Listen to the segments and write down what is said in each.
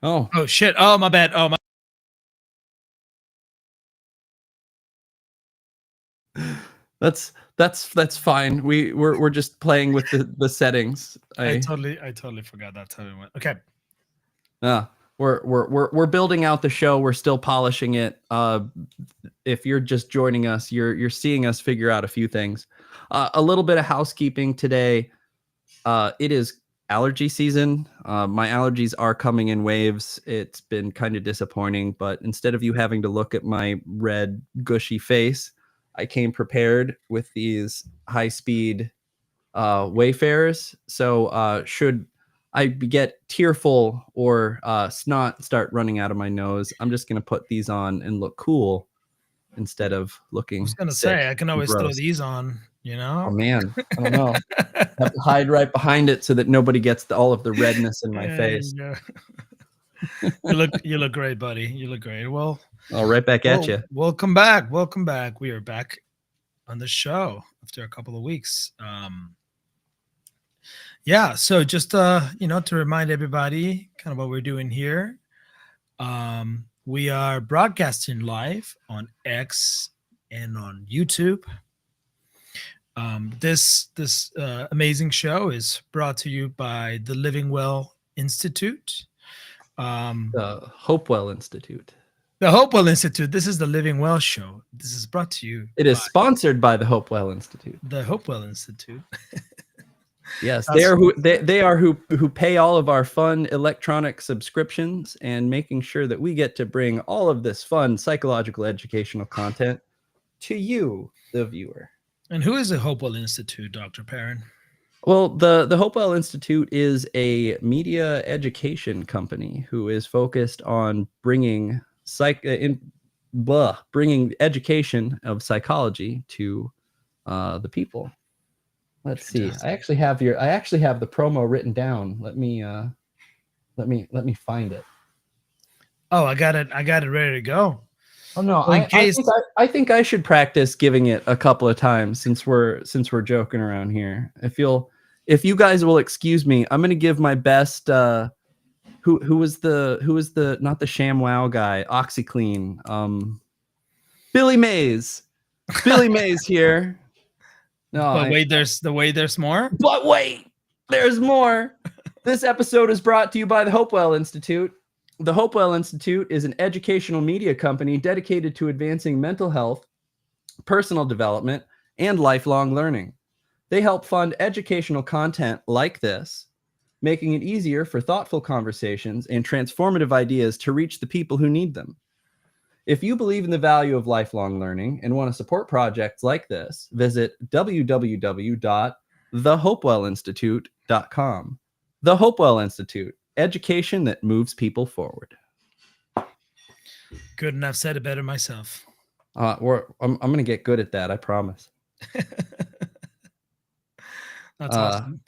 Oh, Oh shit. Oh my bad. Oh my. that's fine. We're just playing with the settings. I totally forgot that's how it went. Okay. Uh, we're building out the show. We're still polishing it. If you're just joining us, you're seeing us figure out a few things. A little bit of housekeeping today. It is allergy season. My allergies are coming in waves. It's been kind of disappointing, but instead of you having to look at my red, gushy face, I came prepared with these high-speed Wayfarers. So should I get tearful or snot start running out of my nose, I'm just going to put these on and look cool instead of I was looking gonna sick say I can and always throw gross. these on, you Oh, know? man. I don't know. Have to hide right behind it so that nobody gets all of the redness in my Yeah, face. yeah. You look great, buddy. You look great. Right back at you. Welcome back. Welcome back. We are back on the show after a couple of weeks. Yeah, so just to remind everybody kind of what we're doing here. We are broadcasting live on X and on YouTube. This amazing show is brought to you by the Living Well Institute. The Hopewell Institute. The Hopewell Institute. This is the Living Well Show. This is brought to you It by is sponsored by the Hopewell Institute. the Hopewell Institute. Yes, they That's are who pay all of our fun electronic subscriptions and making sure that we get to bring all of this fun psychological educational content to you, the viewer. and who is the Hopewell Institute, Dr. Perrin? Well, the Hopewell Institute is a media education company who is focused on bringing bringing education of psychology to the people. Let's see. I actually have the promo written down. Let me find it. Oh, I got it. I got it ready to go. Oh no, Well, in case I think I should practice giving it a couple of times since we're joking around here. If you guys will excuse me, I'm gonna give my best. Who was the not the ShamWow guy? OxyClean. Billy Mays. Billy Mays here. No, but wait, there's more. But wait, there's more. This episode is brought to you by the Hopewell Institute. The Hopewell Institute is an educational media company dedicated to advancing mental health, personal development, and lifelong learning. They help fund educational content like this, making it easier for thoughtful conversations and transformative ideas to reach the people who need them. If you believe in the value of lifelong learning and want to support projects like this, visit www.thehopewellinstitute.com. The Hopewell Institute, education that moves people forward. Couldn't have said it better myself. I'm going to get good at that, I promise. That's awesome.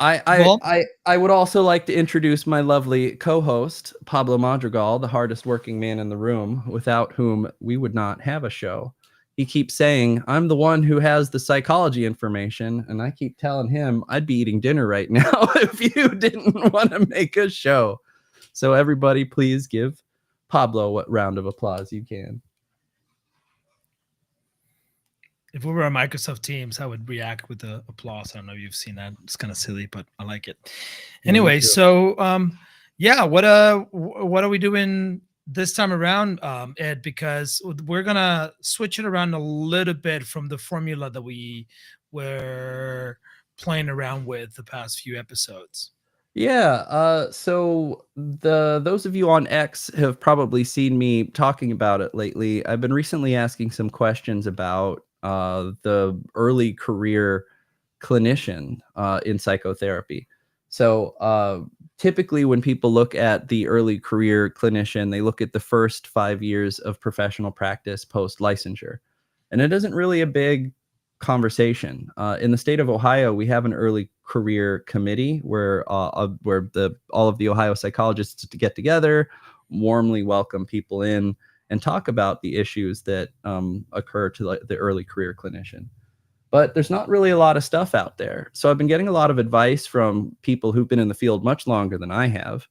I would also like to introduce my lovely co-host, Pablo Madrigal, the hardest working man in the room, without whom we would not have a show. He keeps saying, I'm the one who has the psychology information, and I keep telling him I'd be eating dinner right now if you didn't want to make a show. So everybody, please give Pablo what round of applause you can. If we were on Microsoft Teams, I would react with the applause. I don't know if you've seen that. It's kind of silly, but I like it. Anyway, so what are we doing this time around, Ed? Because we're gonna switch it around a little bit from the formula that we were playing around with the past few episodes. Yeah, so those of you on X have probably seen me talking about it lately. I've been recently asking some questions about the early career clinician in psychotherapy. So typically when people look at the early career clinician, they look at the first 5 years of professional practice post licensure. And it isn't really a big conversation. In the state of Ohio, we have an early career committee where all of the Ohio psychologists to get together, warmly welcome people in, and talk about the issues that occur to the early career clinician. But there's not really a lot of stuff out there. So I've been getting a lot of advice from people who've been in the field much longer than I have.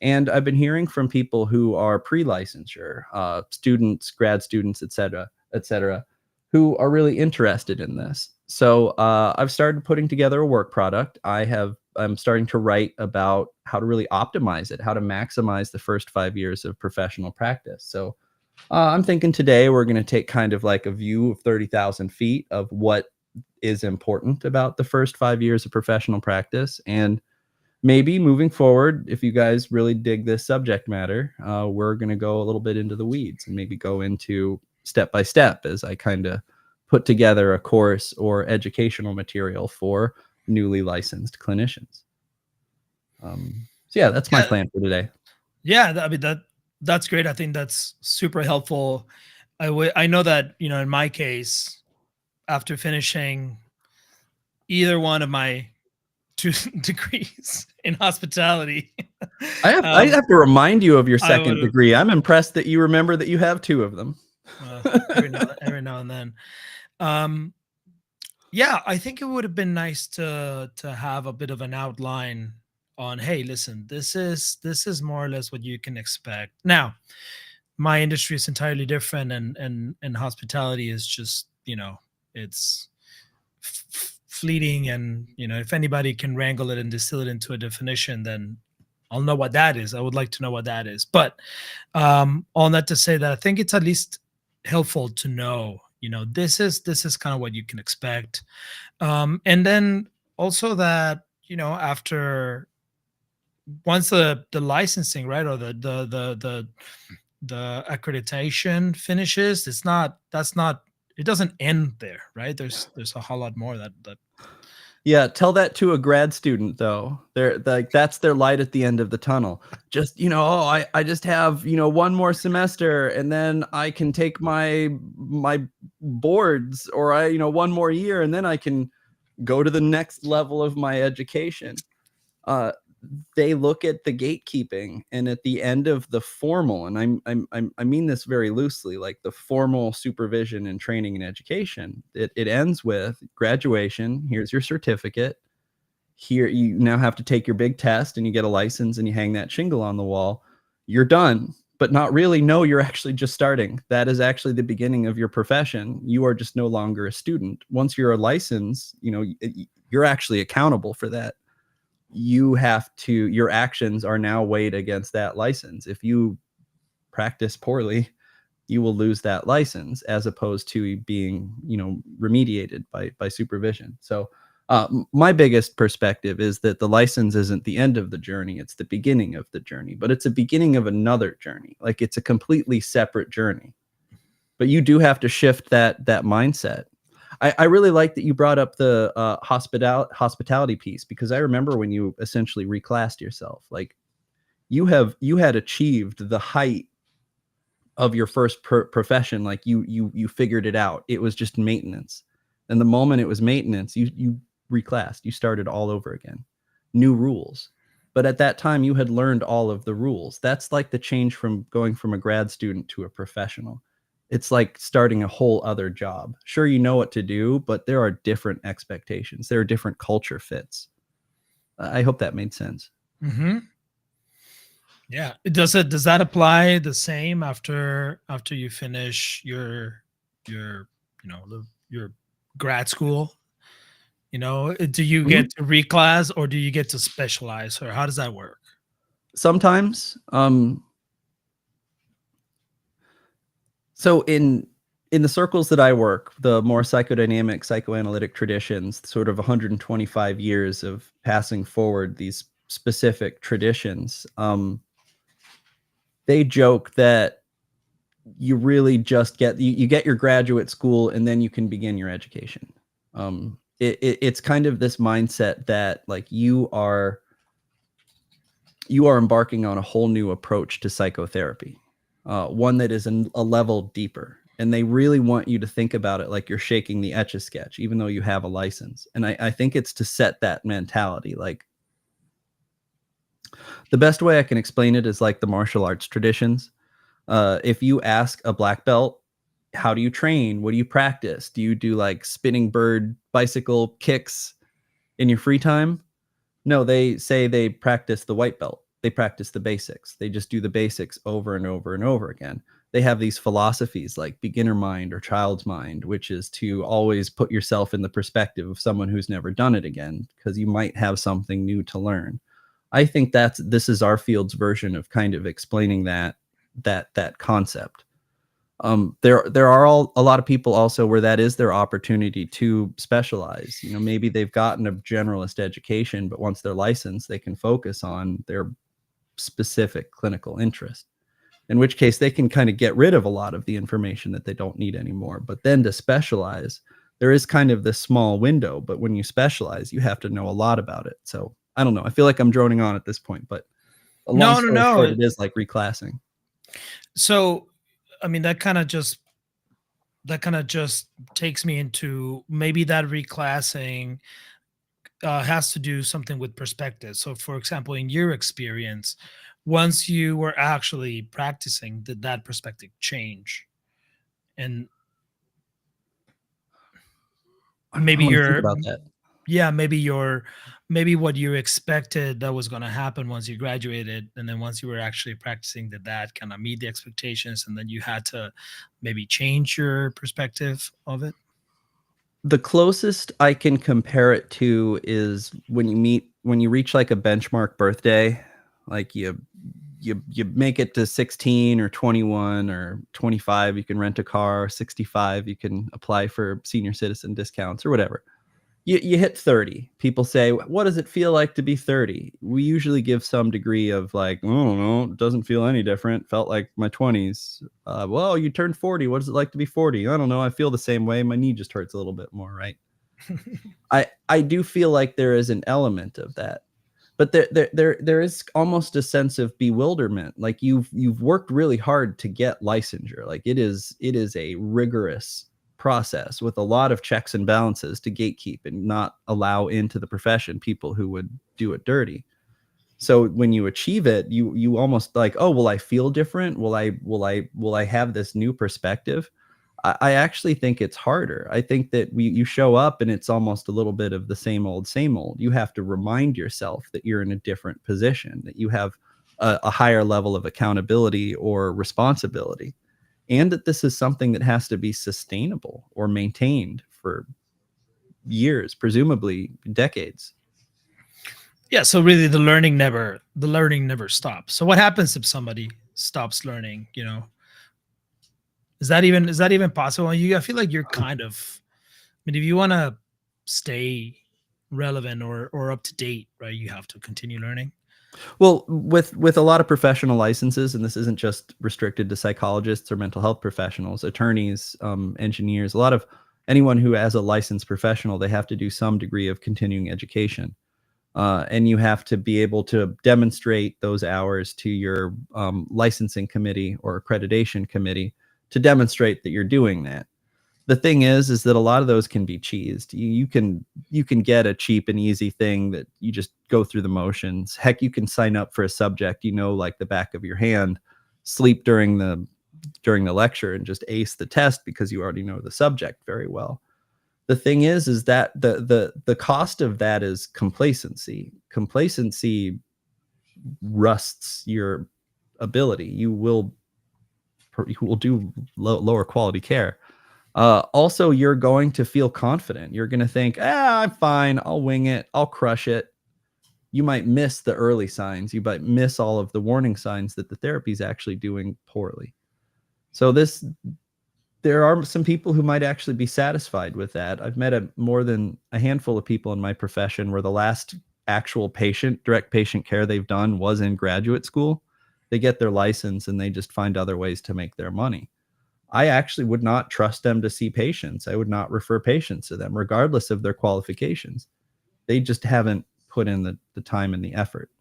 And I've been hearing from people who are pre-licensure, students, grad students, et cetera, who are really interested in this. So I've started putting together a work product. I'm starting to write about how to really optimize it, how to maximize the first 5 years of professional practice. So I'm thinking today we're going to take kind of like a view of 30,000 feet of what is important about the first 5 years of professional practice. And maybe moving forward, if you guys really dig this subject matter, we're going to go a little bit into the weeds and maybe go into step by step as I kind of put together a course or educational material for newly licensed clinicians. So yeah, that's my plan for today. Yeah, I mean that's great. I think that's super helpful. I know that, you know, in my case, after finishing either one of my 2 degrees in hospitality, I have to remind you of your I second would've- degree. I'm impressed that you remember that you have 2 of them. every now and then. Yeah, I think it would have been nice to have a bit of an outline on, hey, listen, this is more or less what you can expect. Now, my industry is entirely different, and hospitality is just, you know, it's fleeting, and, you know, if anybody can wrangle it and distill it into a definition, then I'll know what that is. I would like to know what that is. But all that to say that I think it's at least helpful to know, you know, this is kind of what you can expect. And then also that, you know, after once the licensing, right, or the accreditation finishes, it doesn't end there, right? There's a whole lot more that Yeah, tell that to a grad student though. They're like, that's their light at the end of the tunnel. Just, you know, oh, I just have, you know, one more semester and then I can take my boards, or you know, one more year and then I can go to the next level of my education. They look at the gatekeeping, and at the end of the formal, and I mean this very loosely, like the formal supervision and training and education, it ends with graduation. Here's your certificate. Here, you now have to take your big test and you get a license and you hang that shingle on the wall. You're done, but not really. No, you're actually just starting. That is actually the beginning of your profession. You are just no longer a student. Once you're a license, you know, you're actually accountable for that. Your actions are now weighed against that license. If you practice poorly, you will lose that license, as opposed to being, you know, remediated by supervision. So my biggest perspective is that the license isn't the end of the journey, it's the beginning of the journey, but it's a beginning of another journey. Like, it's a completely separate journey, but you do have to shift that mindset. I really like that you brought up the hospitality piece, because I remember when you essentially reclassed yourself, like you had achieved the height of your first profession. Like you figured it out. It was just maintenance. And the moment it was maintenance, you reclassed, you started all over again, new rules. But at that time you had learned all of the rules. That's like the change from going from a grad student to a professional. It's like starting a whole other job. Sure, you know what to do, but there are different expectations. There are different culture fits. I hope that made sense. Mm-hmm. Yeah. Does that apply the same after you finish your you know, your grad school? You know, do you get to reclass, or do you get to specialize, or how does that work? Sometimes, so in the circles that I work, the more psychodynamic, psychoanalytic traditions, sort of 125 years of passing forward these specific traditions, they joke that you really just you get your graduate school and then you can begin your education. It's kind of this mindset that, like, you are embarking on a whole new approach to psychotherapy, one that is a level deeper. And they really want you to think about it like you're shaking the Etch-a-Sketch, even though you have a license. And I think it's to set that mentality. Like, the best way I can explain it is like the martial arts traditions. If you ask a black belt, how do you train? What do you practice? Do you do like spinning bird bicycle kicks in your free time? No, they say they practice the white belt. they practice the basics. They just do the basics over and over and over again. They have these philosophies like beginner mind or child's mind, which is to always put yourself in the perspective of someone who's never done it again, because you might have something new to learn. I think this is our field's version of kind of explaining that concept. There are a lot of people also where that is their opportunity to specialize. You know, maybe they've gotten a generalist education, but once they're licensed, they can focus on their specific clinical interest, in which case they can kind of get rid of a lot of the information that they don't need anymore. But then to specialize, there is kind of this small window, but when you specialize, you have to know a lot about it. So I don't know. I feel like I'm droning on at this point, but a long story short, it is like reclassing. So, I mean, that kind of just takes me into maybe that reclassing has to do something with perspective. So, for example, in your experience, once you were actually practicing, did that perspective change? And maybe think about that. Yeah, maybe what you expected that was going to happen once you graduated, and then once you were actually practicing, did that kind of meet the expectations, and then you had to maybe change your perspective of it? The closest I can compare it to is when you reach like a benchmark birthday, like you make it to 16 or 21 or 25, you can rent a car. 65, you can apply for senior citizen discounts or whatever. You hit 30. People say, what does it feel like to be 30? We usually give some degree of like, I don't know, it doesn't feel any different. Felt like my 20s. Well, you turned 40. What is it like to be 40? I don't know. I feel the same way. My knee just hurts a little bit more, right? I do feel like there is an element of that. But there is almost a sense of bewilderment. Like you've worked really hard to get licensure. Like it is a rigorous process with a lot of checks and balances to gatekeep and not allow into the profession people who would do it dirty. So when you achieve it, you almost like, oh, will I feel different? Will I have this new perspective? I actually think it's harder. I think that you show up and it's almost a little bit of the same old, same old. You have to remind yourself that you're in a different position, that you have a higher level of accountability or responsibility, and that this is something that has to be sustainable or maintained for years, presumably decades. Yeah, so really the learning never stops. So what happens if somebody stops learning, you know? Is that even possible? I feel like you're kind of, I mean, if you want to stay relevant or up to date, right, you have to continue learning. Well, with a lot of professional licenses, and this isn't just restricted to psychologists or mental health professionals, attorneys, engineers, a lot of anyone who has a licensed professional, they have to do some degree of continuing education. And you have to be able to demonstrate those hours to your licensing committee or accreditation committee to demonstrate that you're doing that. The thing is that a lot of those can be cheesed. You can get a cheap and easy thing that you just go through the motions. Heck, you can sign up for a subject, you know, like the back of your hand, sleep during the lecture and just ace the test because you already know the subject very well. The thing is that the cost of that is complacency. Complacency rusts your ability. You will do lower quality care. Also, you're going to feel confident. You're going to think, I'm fine. I'll wing it. I'll crush it. You might miss the early signs. You might miss all of the warning signs that the therapy is actually doing poorly. So there are some people who might actually be satisfied with that. I've met more than a handful of people in my profession where the last actual direct patient care they've done was in graduate school. They get their license and they just find other ways to make their money. I actually would not trust them to see patients. I would not refer patients to them, regardless of their qualifications. They just haven't put in the time and the effort.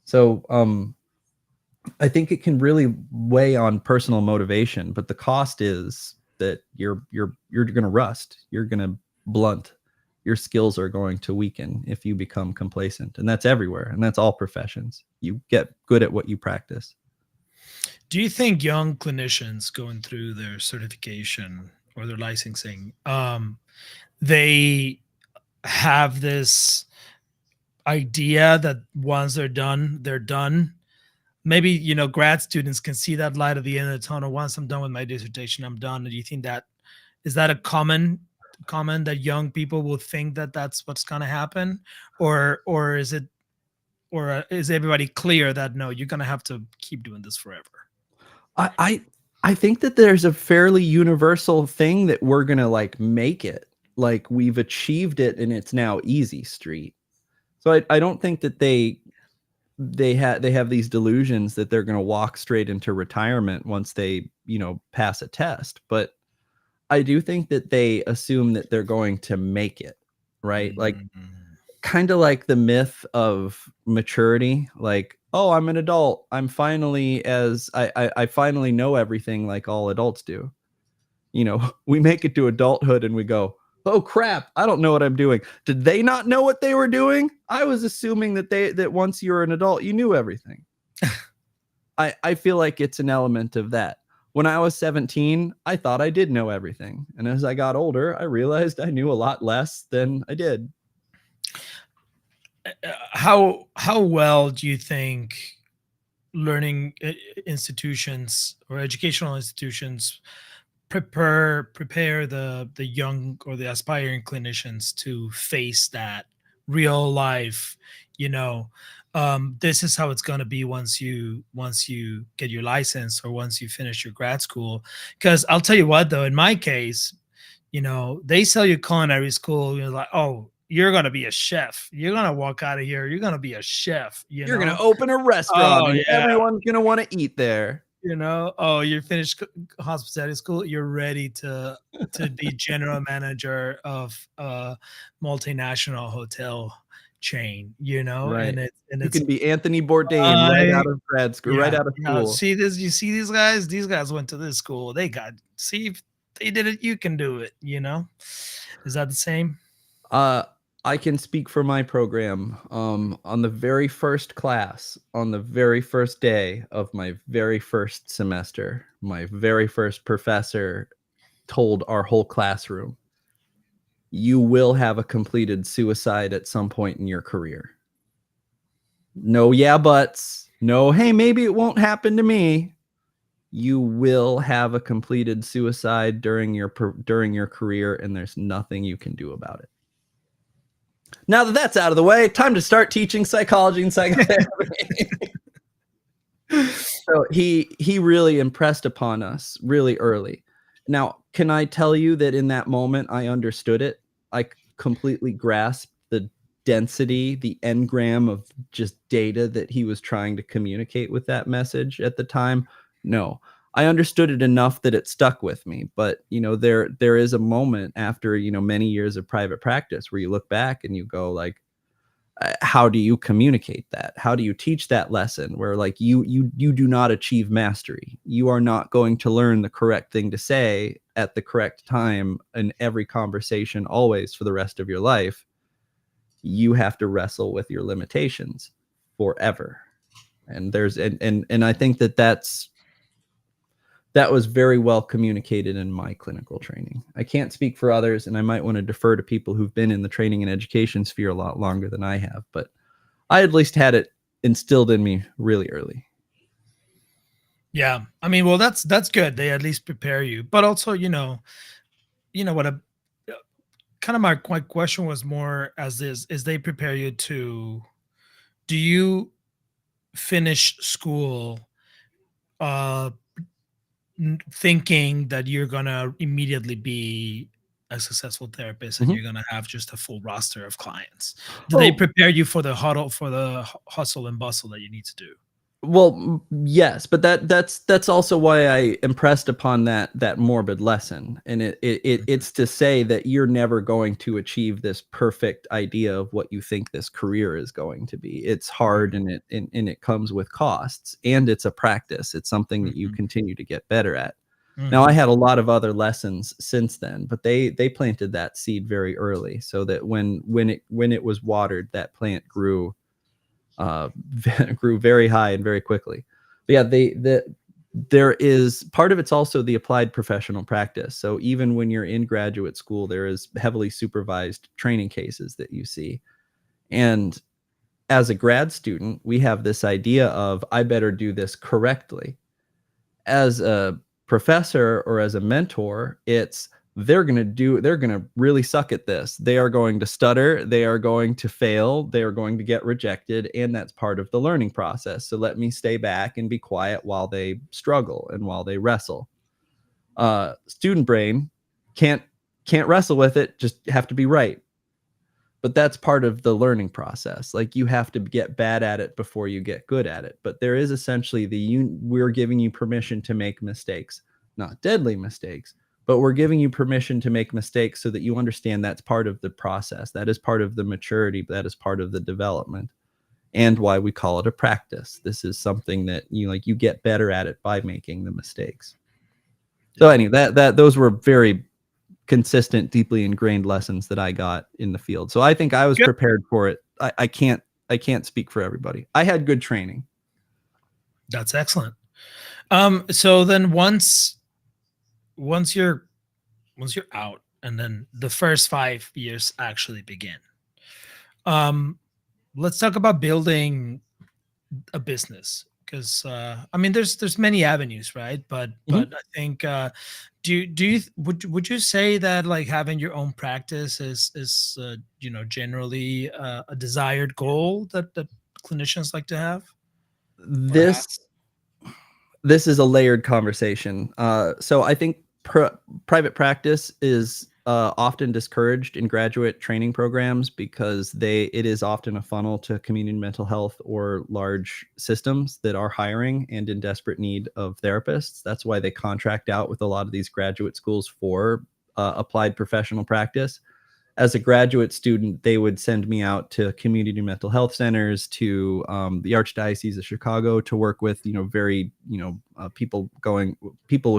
So I think it can really weigh on personal motivation, but the cost is that you're going to rust. You're going to blunt. Your skills are going to weaken if you become complacent, and that's everywhere, and that's all professions. You get good at what you practice. Do you think young clinicians going through their certification or their licensing, they have this idea that once they're done, they're done. Maybe, grad students can see that light at the end of the tunnel. Once I'm done with my dissertation, I'm done. Do you think that is that a common that young people will think that that's what's going to happen, or is it, or is everybody clear that no, you're going to have to keep doing this forever? I think that there's a fairly universal thing that we're gonna like make it, like we've achieved it and it's now easy street. So I don't think that they have these delusions that they're gonna walk straight into retirement once they, pass a test. But I do think that they assume that they're going to make it, right? Like Mhm. kind of like the myth of maturity, like, oh, I'm an adult, I'm finally as I finally know everything like all adults do. We make it to adulthood and we go, oh crap, I don't know what I'm doing. Did they not know what they were doing? I was assuming that once you're an adult you knew everything. I feel like it's an element of that. When I was 17, I thought I did know everything, and as I got older I realized I knew a lot less than I did. How well do you think learning institutions or educational institutions prepare the young or the aspiring clinicians to face that real life, you know this is how it's going to be once you get your license or once you finish your grad school? Because I'll tell you what, though, in my case, they sell you culinary school, you're like, oh, you're going to be a chef, you're going to walk out of here, you're going to be a chef, You're gonna open a restaurant oh and yeah, everyone's gonna want to eat there. oh, you're finished hospitality school, you're ready to be general manager of a multinational hotel chain, Right. and You it's can be Anthony Bourdain right I out of grad school, right yeah, out of yeah. school. See this? You see these guys? These guys went to this school. They got, see if they did it, you can do it. Is that the same? Uh, I can speak for my program. On the very first class, on the very first day of my very first semester, my very first professor told our whole classroom, "You will have a completed suicide at some point in your career." No, yeah, buts. No, hey, maybe it won't happen to me. You will have a completed suicide during your career, and there's nothing you can do about it. Now that that's out of the way, time to start teaching psychology and psychotherapy. So he really impressed upon us really early. Now, can I tell you that in that moment I understood it? I completely grasped the density, the engram of just data that he was trying to communicate with that message at the time. No. I understood it enough that it stuck with me, but there is a moment after, many years of private practice where you look back and you go like, how do you communicate that? How do you teach that lesson where like you do not achieve mastery? You are not going to learn the correct thing to say at the correct time in every conversation always for the rest of your life. You have to wrestle with your limitations forever. And I think that was very well communicated in my clinical training. I can't speak for others, and I might want to defer to people who've been in the training and education sphere a lot longer than I have, but I at least had it instilled in me really early. Yeah, I mean, well, that's good. They at least prepare you, but also, what a kind of my question was more as is they prepare you to, do you finish school uh thinking that you're gonna immediately be a successful therapist and Mhm. you're gonna have just a full roster of clients? Do they Oh, prepare you for the huddle, for the hustle and bustle that you need to do? well, yes, but that's also why I impressed upon that morbid lesson, and it's to say that you're never going to achieve this perfect idea of what you think this career is going to be. It's hard, and it comes with costs, and it's a practice. It's something that you Mhm, continue to get better at. Now, I mhm. had a lot of other lessons since then, but they planted that seed very early, so that when it was watered, that plant uh, grew very high and very quickly. But yeah, there is part of it's also the applied professional practice. So even when you're in graduate school, there is heavily supervised training cases that you see. And as a grad student, we have this idea of I better do this correctly. As a professor or as a mentor, it's they're going to really suck at this. They are going to stutter, they are going to fail, they are going to get rejected, and that's part of the learning process. So let me stay back and be quiet while they struggle and while they wrestle. Student brain can't wrestle with it, just have to be right. But that's part of the learning process. Like, you have to get bad at it before you get good at it. But there is essentially we're giving you permission to make mistakes, not deadly mistakes, but we're giving you permission to make mistakes so that you understand that's part of the process. That is part of the maturity. That is part of the development, and why we call it a practice. This is something that you get better at it by making the mistakes. So anyway, those were very consistent, deeply ingrained lessons that I got in the field. So I think I was prepared for it. I can't speak for everybody. I had good training. That's excellent. So then once you're out, and then the first 5 years actually begin. Let's talk about building a business, because I mean, there's many avenues, right? But I think would you say that like having your own practice is generally a desired goal that clinicians like to have? This is a layered conversation. So I think private practice is often discouraged in graduate training programs because it is often a funnel to community mental health or large systems that are hiring and in desperate need of therapists. That's why they contract out with a lot of these graduate schools for applied professional practice. As a graduate student, they would send me out to community mental health centers, to the Archdiocese of Chicago, to work with people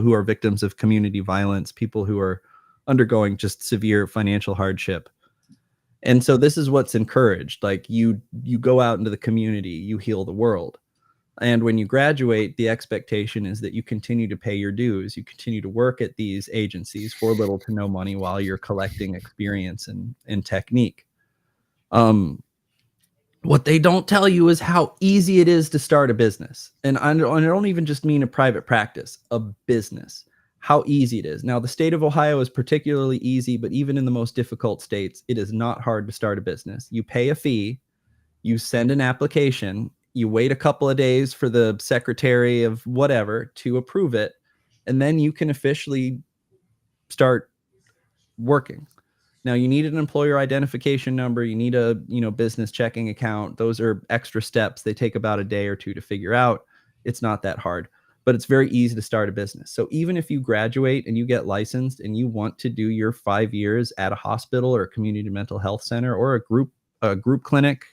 who are victims of community violence, people who are undergoing just severe financial hardship. And so this is what's encouraged. Like, you go out into the community, you heal the world. And when you graduate, the expectation is that you continue to pay your dues. You continue to work at these agencies for little to no money while you're collecting experience and technique. What they don't tell you is how easy it is to start a business. And I don't even just mean a private practice, a business. How easy it is. Now, the state of Ohio is particularly easy, but even in the most difficult states, it is not hard to start a business. You pay a fee, you send an application, you wait a couple of days for the secretary of whatever to approve it, and then you can officially start working. Now, you need an employer identification number, you need a business checking account. Those are extra steps. They take about a day or two to figure out. It's not that hard, but it's very easy to start a business. So even if you graduate and you get licensed and you want to do your 5 years at a hospital or a community mental health center or a group clinic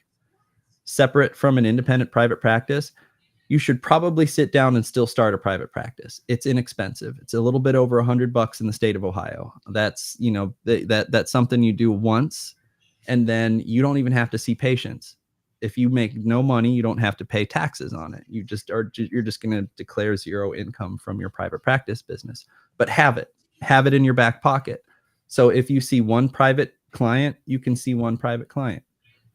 separate from an independent private practice, you should probably sit down and still start a private practice. It's inexpensive. It's a little bit over $100 in the state of Ohio. That's, that's something you do once, and then you don't even have to see patients. If you make no money, you don't have to pay taxes on it. You're just going to declare zero income from your private practice business, but have it in your back pocket. So if you see one private client, you can see one private client.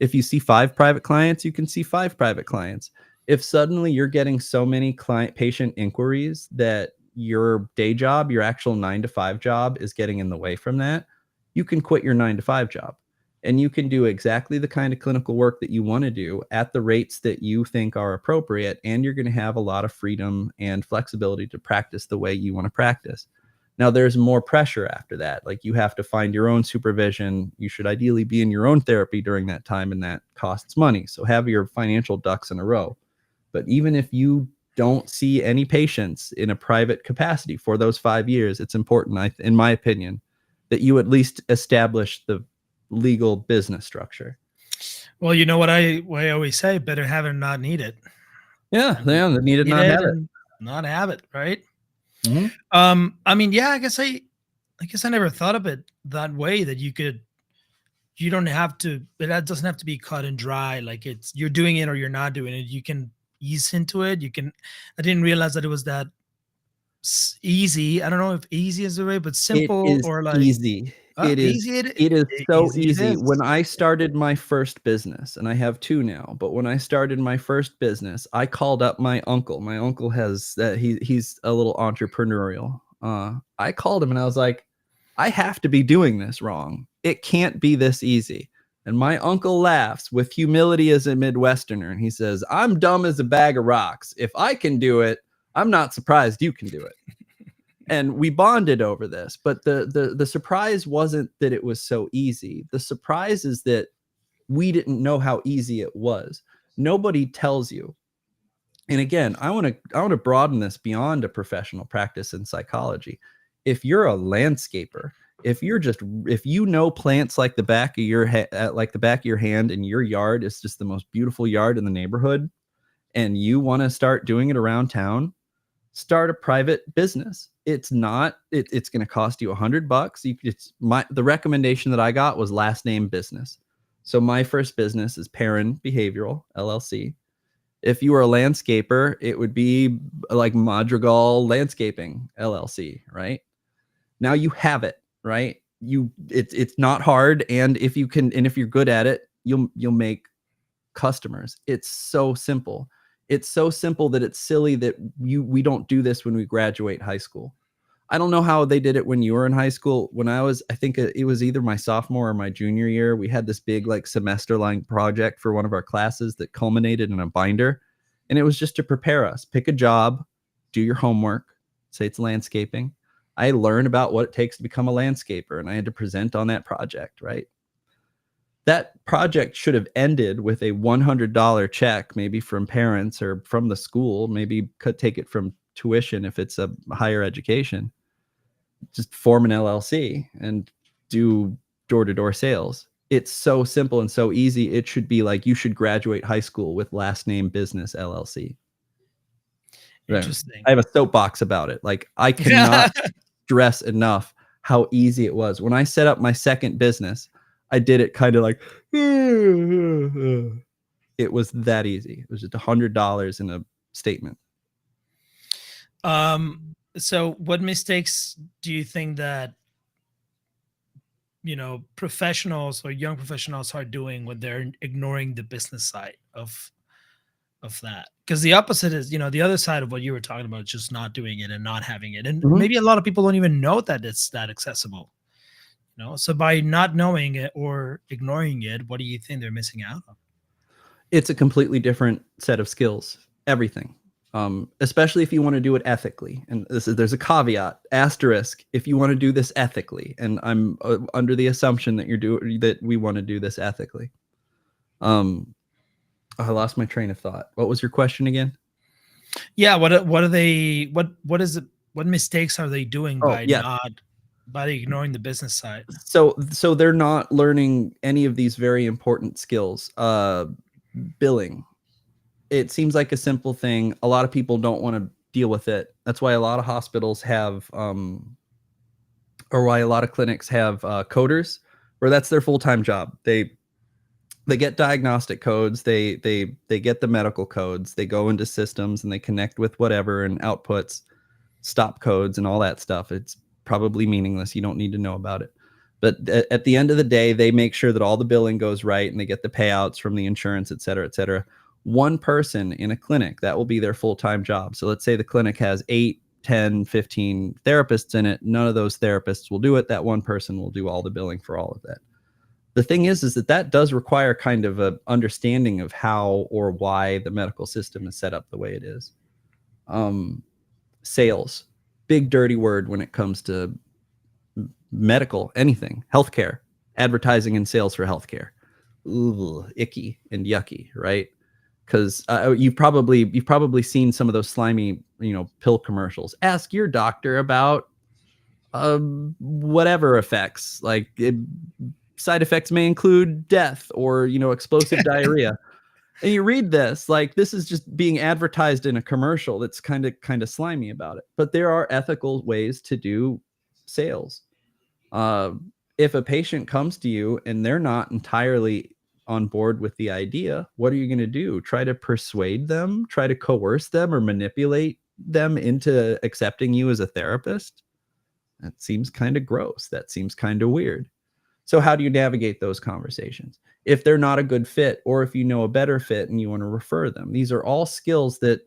If you see 5 private clients, you can see 5 private clients. If suddenly you're getting so many patient inquiries that your day job, your actual 9-to-5 job, is getting in the way from that, you can quit your 9-to-5 job. And you can do exactly the kind of clinical work that you want to do at the rates that you think are appropriate. And you're going to have a lot of freedom and flexibility to practice the way you want to practice. Now, there's more pressure after that. Like, you have to find your own supervision. You should ideally be in your own therapy during that time, and that costs money. So have your financial ducks in a row. But even if you don't see any patients in a private capacity for those 5 years, it's important, in my opinion, that you at least establish the legal business structure. Well, you know what I always say, better have it and not need it. Yeah, need it, not have it. Not have it, right? Mm-hmm. I mean, yeah, I guess I never thought of it that way, that you don't have to, that doesn't have to be cut and dry. Like, you're doing it or you're not doing it. You can ease into it. I didn't realize that it was that easy. I don't know if easy is the way, but It simple is or like easy. It is easy. it is so Easy it easy. is. When I started my first business, and I have 2 now, but when I started my first business, I called up my uncle. My uncle has he's a little entrepreneurial. I called him and I was like, "I have to be doing this wrong. It can't be this easy." And my uncle laughs with humility as a Midwesterner, and he says, "I'm dumb as a bag of rocks. If I can do it, I'm not surprised you can do it." And we bonded over this, but the surprise wasn't that it was so easy. The surprise is that we didn't know how easy it was. Nobody tells you. And again, I want to broaden this beyond a professional practice in psychology. If you're a landscaper, if you know plants like the back of your like the back of your hand, and your yard is just the most beautiful yard in the neighborhood, and you want to start doing it around town, start a private business. It's not it's going to cost you $100. The recommendation that I got was last name business. So my first business is Perrin Behavioral LLC. If you were a landscaper, it would be like Madrigal Landscaping LLC, right? Now you have it, right? It's not hard, and if you're good at it, you'll make customers. It's so simple. It's so simple that it's silly that we don't do this when we graduate high school. I don't know how they did it when you were in high school. When I think it was either my sophomore or my junior year, we had this big like semester long project for one of our classes that culminated in a binder. And it was just to prepare us. Pick a job, do your homework, say it's landscaping. I learned about what it takes to become a landscaper, and I had to present on that project, right? That project should have ended with a $100 check, maybe from parents or from the school. Maybe could take it from tuition if it's a higher education. Just form an LLC and do door-to-door sales. It's so simple and so easy. It should be like you should graduate high school with last name business LLC. Interesting. I have a soapbox about it. Like, I cannot stress enough how easy it was. When I set up my second business, I did it kind of like, it was that easy. It was just $100 in a statement. So what mistakes do you think that professionals or young professionals are doing when they're ignoring the business side of that? Because the opposite is, the other side of what you were talking about, just not doing it and not having it. And maybe a lot of people don't even know that it's that accessible. So by not knowing it or ignoring it, what do you think they're missing out on? It's a completely different set of skills. Everything. Especially if you want to do it ethically. And there's a caveat, asterisk, if you want to do this ethically. And I'm under the assumption that that we want to do this ethically. I lost my train of thought. What was your question again? Yeah. What mistakes are they doing by ignoring the business side? So they're not learning any of these very important skills. Billing. It seems like a simple thing. A lot of people don't want to deal with it. That's why a lot of hospitals have, or why a lot of clinics have coders, where that's their full-time job. They get diagnostic codes. They get the medical codes. They go into systems and they connect with whatever and outputs, stop codes and all that stuff. It's probably meaningless. You don't need to know about it. But at the end of the day, they make sure that all the billing goes right and they get the payouts from the insurance, et cetera, et cetera. One person in a clinic, that will be their full-time job. So let's say the clinic has 8, 10, 15 therapists in it. None of those therapists will do it. That one person will do all the billing for all of that. The thing is that does require kind of a understanding of how or why the medical system is set up the way it is. Sales, big dirty word when it comes to medical, anything, healthcare, advertising and sales for healthcare. Ooh, icky and yucky, right? Because you've probably seen some of those slimy, pill commercials. Ask your doctor about whatever effects, side effects may include death or explosive diarrhea. And you read this like this is just being advertised in a commercial that's kind of slimy about it. But there are ethical ways to do sales. If a patient comes to you and they're not entirely on board with the idea, what are you going to do? Try to persuade them, try to coerce them or manipulate them into accepting you as a therapist, that seems kind of gross. That seems kind of weird. So how do you navigate those conversations? If they're not a good fit, or if you know a better fit and you want to refer them, these are all skills that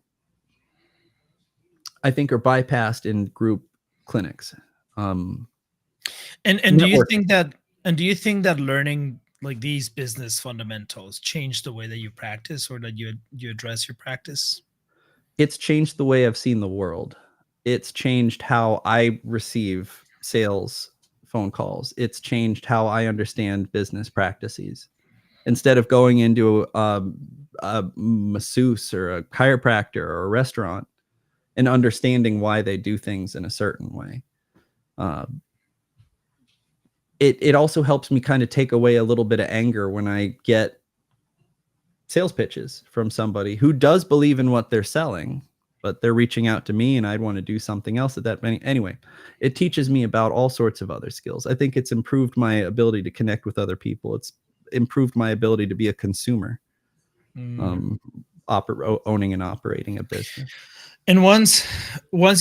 I think are bypassed in group clinics. Um, And Networking. do you think that learning like these business fundamentals change the way that you practice, or that you address your practice? It's changed the way I've seen the world. It's changed how I receive sales phone calls. It's changed how I understand business practices. Instead of going into a masseuse or a chiropractor or a restaurant and understanding why they do things in a certain way. Uh, it also helps me kind of take away a little bit of anger when I get sales pitches from somebody who does believe in what they're selling, but they're reaching out to me and I'd want to do something else at that many. Anyway, it teaches me about all sorts of other skills. I think it's improved my ability to connect with other people. It's improved my ability to be a consumer, Mm. owning and operating a business. And once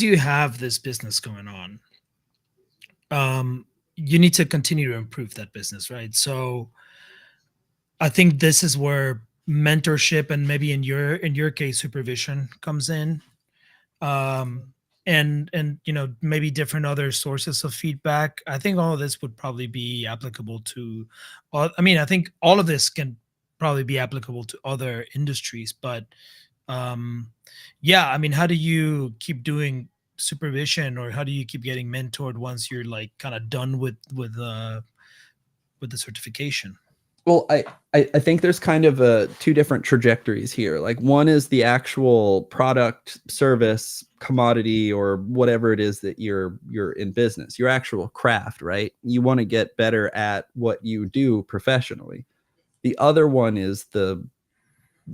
you have this business going on, you need to continue to improve that business, right? So I think this is where mentorship, and maybe in your case supervision, comes in. um and maybe different other sources of feedback. I think all of this would probably be applicable to I mean, I think all of this can probably be applicable to other industries, but um yeah, I mean, how do you keep doing supervision, or how do you keep getting mentored once you're like kind of done with the certification? Well, I think there's kind of two different trajectories here. Like one is the actual product, service, commodity, or whatever it is that you're in business, your actual craft, right? You want to get better at what you do professionally. The other one is the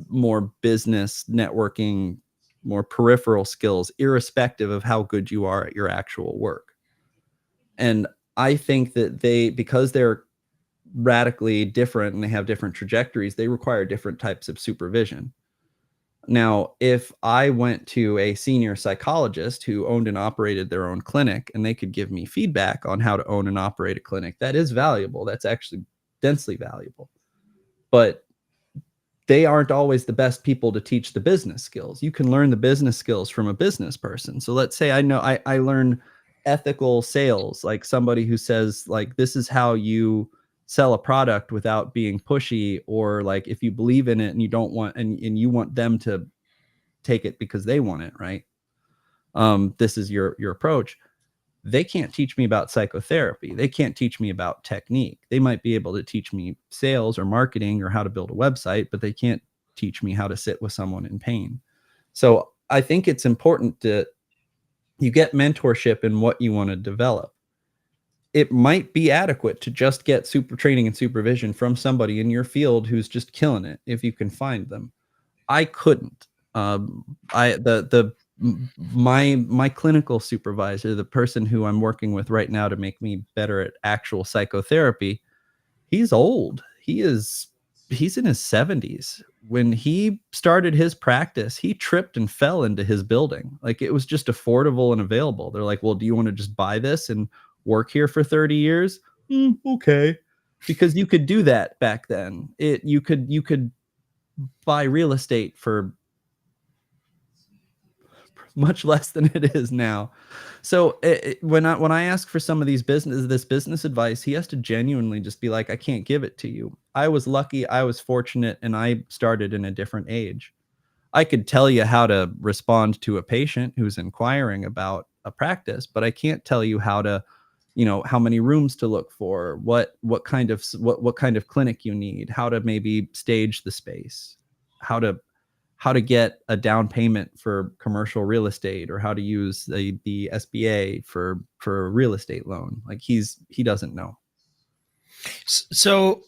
more business networking, more peripheral skills, irrespective of how good you are at your actual work. And I think that because they're radically different and they have different trajectories, they require different types of supervision. Now, if I went to a senior psychologist who owned and operated their own clinic and they could give me feedback on how to own and operate a clinic, that is valuable. That's actually densely valuable. But they aren't always the best people to teach the business skills. You can learn the business skills from a business person. So let's say I learn ethical sales, like somebody who says like, this is how you sell a product without being pushy, or like if you believe in it and you don't want and you want them to take it because they want it, right? This is your approach. They can't teach me about psychotherapy. They can't teach me about technique. They might be able to teach me sales or marketing or how to build a website, but they can't teach me how to sit with someone in pain. So I think it's important that you get mentorship in what you want to develop. It might be adequate to just get super training and supervision from somebody in your field who's just killing it if you can find them. I couldn't. I the my clinical supervisor, the person who I'm working with right now to make me better at actual psychotherapy, he's old. He's in his 70s. When he started his practice, he tripped and fell into his building. Like it was just affordable and available. They're like, "Well, do you want to just buy this and work here for 30 years?" Okay. Because you could do that back then. You could buy real estate for much less than it is now. So when I ask for some of this business advice, he has to genuinely just be like, I can't give it to you. I was lucky, I was fortunate, and I started in a different age. I could tell you how to respond to a patient who's inquiring about a practice, but I can't tell you how to, how many rooms to look for, what kind of clinic you need, how to maybe stage the space, how to get a down payment for commercial real estate, or how to use the SBA for a real estate loan. Like he doesn't know. So,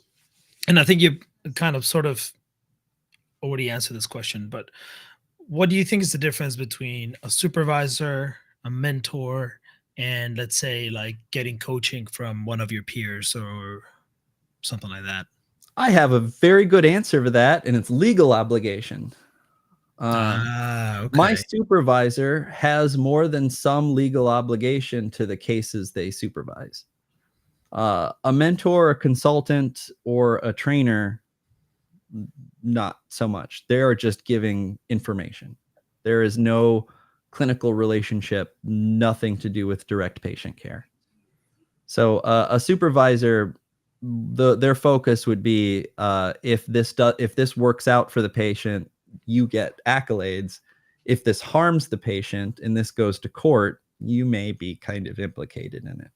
and I think you kind of sort of already answered this question, but what do you think is the difference between a supervisor, a mentor, and let's say like getting coaching from one of your peers or something like that? I have a very good answer for that, and it's legal obligation. My Okay. supervisor has more than some legal obligation to the cases they supervise. A mentor, a consultant, or a trainer, not so much. They are just giving information. There is no clinical relationship, nothing to do with direct patient care. So a supervisor, their focus would be if this works out for the patient, you get accolades. If this harms the patient and this goes to court, you may be kind of implicated in it.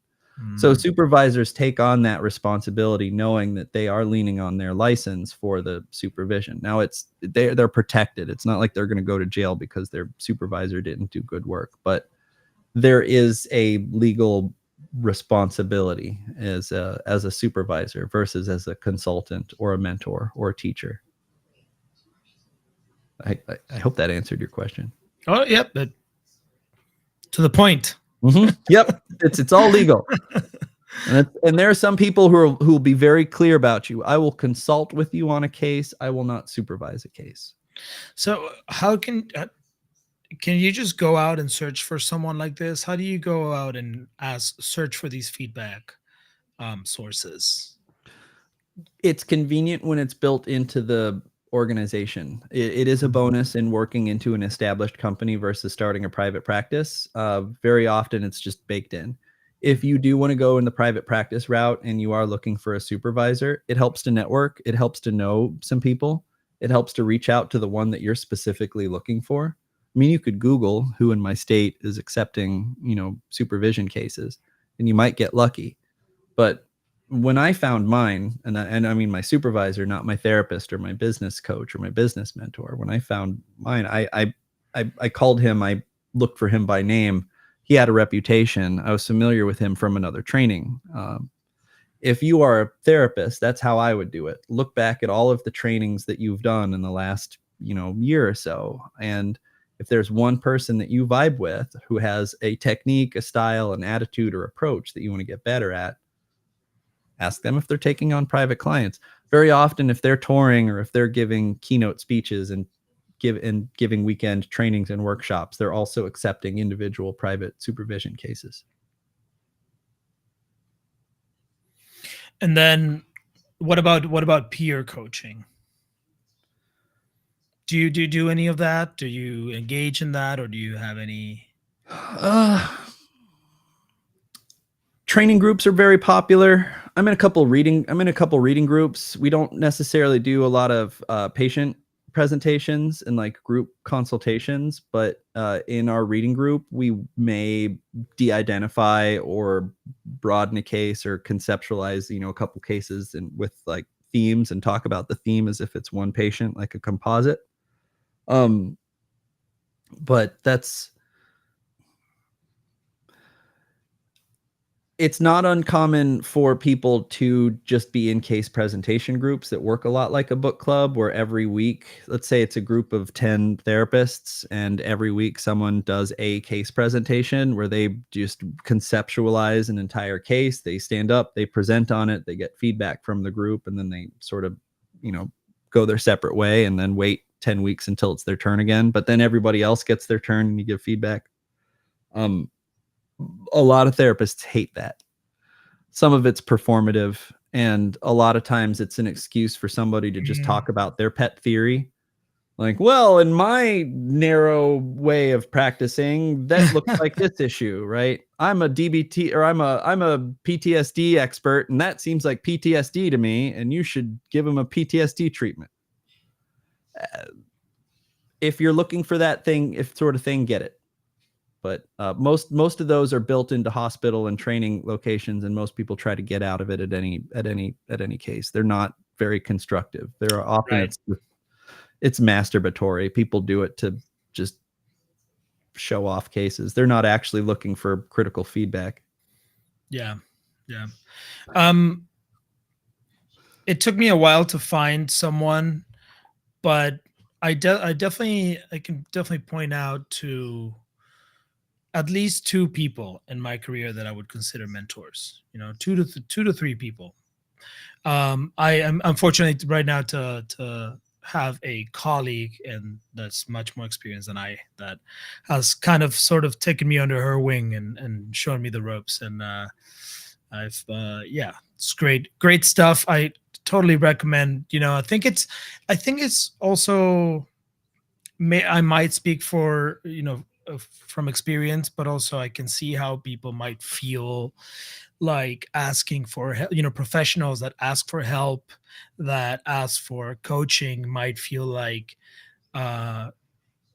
So Mm, supervisors take on that responsibility, knowing that they are leaning on their license for the supervision. Now they're protected. It's not like they're going to go to jail because their supervisor didn't do good work, but there is a legal responsibility as a supervisor versus as a consultant or a mentor or a teacher. I hope that answered your question. oh, yep. But to the point. Yep, it's all legal. And there are some people who will be very clear about you. I will consult with you on a case. I will not supervise a case. So how can you just go out and search for someone like this? How do you go out and search for these feedback sources? It's convenient when it's built into the organization. It is a bonus in working into an established company versus starting a private practice. Very often it's just baked in. If you do want to go in the private practice route and you are looking for a supervisor, it helps to network. It helps to know some people. It helps to reach out to the one that you're specifically looking for. I mean, you could Google who in my state is accepting, supervision cases, and you might get lucky. But when I found mine, and I mean my supervisor, not my therapist or my business coach or my business mentor, when I found mine, I called him. I looked for him by name. He had a reputation. I was familiar with him from another training. If you are a therapist, that's how I would do it. Look back at all of the trainings that you've done in the last, year or so. And if there's one person that you vibe with who has a technique, a style, an attitude, or approach that you want to get better at, ask them if they're taking on private clients. Very often, if they're touring or if they're giving keynote speeches and giving weekend trainings and workshops, they're also accepting individual private supervision cases. And then what about peer coaching? Do you do any of that? Do you engage in that, or do you have any? Training groups are very popular. I'm in a couple reading groups. We don't necessarily do a lot of patient presentations and like group consultations, but in our reading group, we may de-identify or broaden a case or conceptualize, a couple cases and with like themes and talk about the theme as if it's one patient, like a composite. But it's not uncommon for people to just be in case presentation groups that work a lot like a book club, where every week, let's say it's a group of 10 therapists, and every week someone does a case presentation where they just conceptualize an entire case. They stand up, they present on it, they get feedback from the group, and then they sort of, go their separate way and then wait 10 weeks until it's their turn again. But then everybody else gets their turn and you give feedback. A lot of therapists hate that. Some of it's performative, and a lot of times it's an excuse for somebody to just talk about their pet theory. Like, well, in my narrow way of practicing, that looks like this issue, right? I'm a DBT or I'm a PTSD expert, and that seems like PTSD to me, and you should give them a PTSD treatment. If you're looking for that sort of thing, get it. But most of those are built into hospital and training locations, and most people try to get out of it at any case. They're not very constructive. There are often it's masturbatory. People do it to just show off cases. They're not actually looking for critical feedback. Yeah. It took me a while to find someone, but I can definitely point out to at least two people in my career that I would consider mentors. Two to three people. I am unfortunate right now to have a colleague and that's much more experienced than I, that has kind of sort of taken me under her wing and shown me the ropes. And I've yeah, it's great stuff. I totally recommend. I think it's also, I might speak for, from experience, but also I can see how people might feel like asking for help. Professionals that ask for help, that ask for coaching, might feel like uh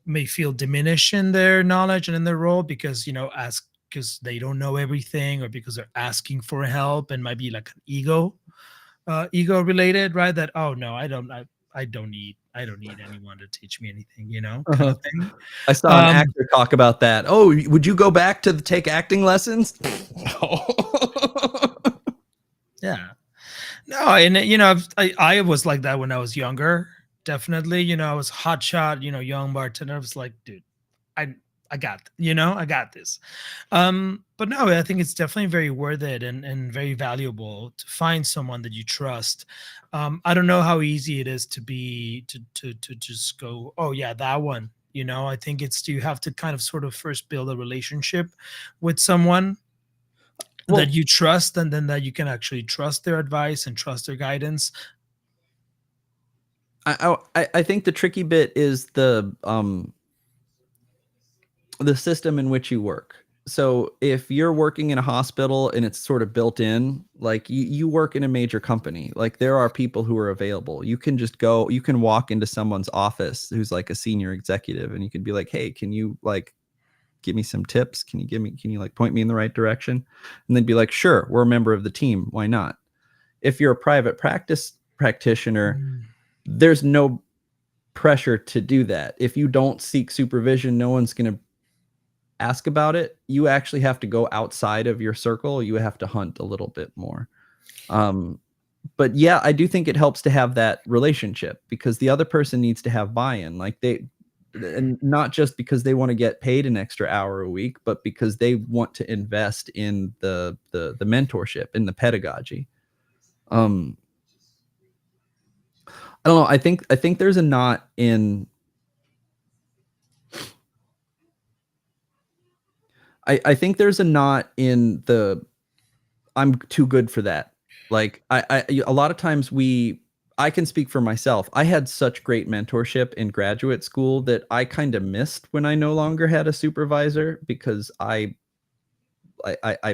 may feel diminished in their knowledge and in their role, because ask because they don't know everything, or because they're asking for help, and might be like an ego related, right? That, oh no, I don't need anyone to teach me anything, kind Uh-huh. of thing. I saw an um actor talk about that. Oh, would you go back to take acting lessons? No. yeah. No, and I was like that when I was younger. Definitely, I was hotshot, young bartender. I was like, dude, I I got this. But no, I think it's definitely very worth it, and very valuable to find someone that you trust. I don't know how easy it is to be to just go, oh yeah, that one. I think it's, you have to kind of sort of first build a relationship with someone that Well, you trust, and then that you can actually trust their advice and trust their guidance. I think the tricky bit is the system in which you work. So if you're working in a hospital and it's sort of built in, like you work in a major company, like there are people who are available. You can just go, you can walk into someone's office who's like a senior executive, and you can be like, hey, can you like give me some tips? Can you like point me in the right direction? And they'd be like, sure, we're a member of the team. Why not? If you're a private practice practitioner, Mm. there's no pressure to do that. If you don't seek supervision, no one's going to ask about it. You actually have to go outside of your circle. You have to hunt a little bit more. Um, but yeah, I do think it helps to have that relationship, because the other person needs to have buy-in. Like and not just because they want to get paid an extra hour a week, but because they want to invest in the mentorship, in the pedagogy. Um, I don't know. I think there's a knot in. I think there's a knot in the I'm too good for that. Like a lot of times I can speak for myself. I had such great mentorship in graduate school that I kind of missed when I no longer had a supervisor, because I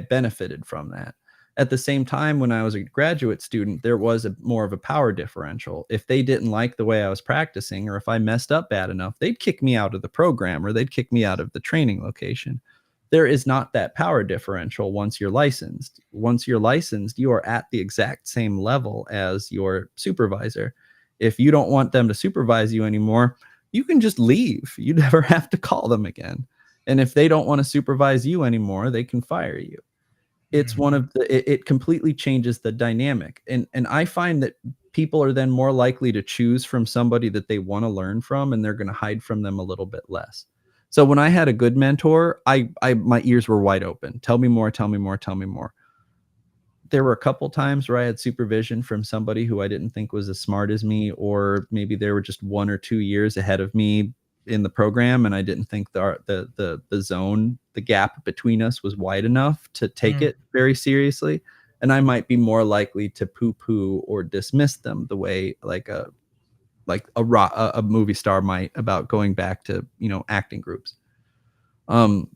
benefited from that. At the same time, when I was a graduate student, there was more of a power differential. If they didn't like the way I was practicing, or if I messed up bad enough, they'd kick me out of the program, or they'd kick me out of the training location. There is not that power differential once you're licensed. Once you're licensed, you are at the exact same level as your supervisor. If you don't want them to supervise you anymore, you can just leave. You never have to call them again. And if they don't want to supervise you anymore, they can fire you. It's one Mhm. of it completely changes the dynamic. And I find that people are then more likely to choose from somebody that they want to learn from, and they're going to hide from them a little bit less. So when I had a good mentor, I my ears were wide open. Tell me more, tell me more, tell me more. There were a couple times where I had supervision from somebody who I didn't think was as smart as me, or maybe they were just 1 or 2 years ahead of me in the program, and I didn't think the zone, the gap between us was wide enough to take Mm. it very seriously. And I might be more likely to poo-poo or dismiss them the way a movie star might about going back to acting groups. Um,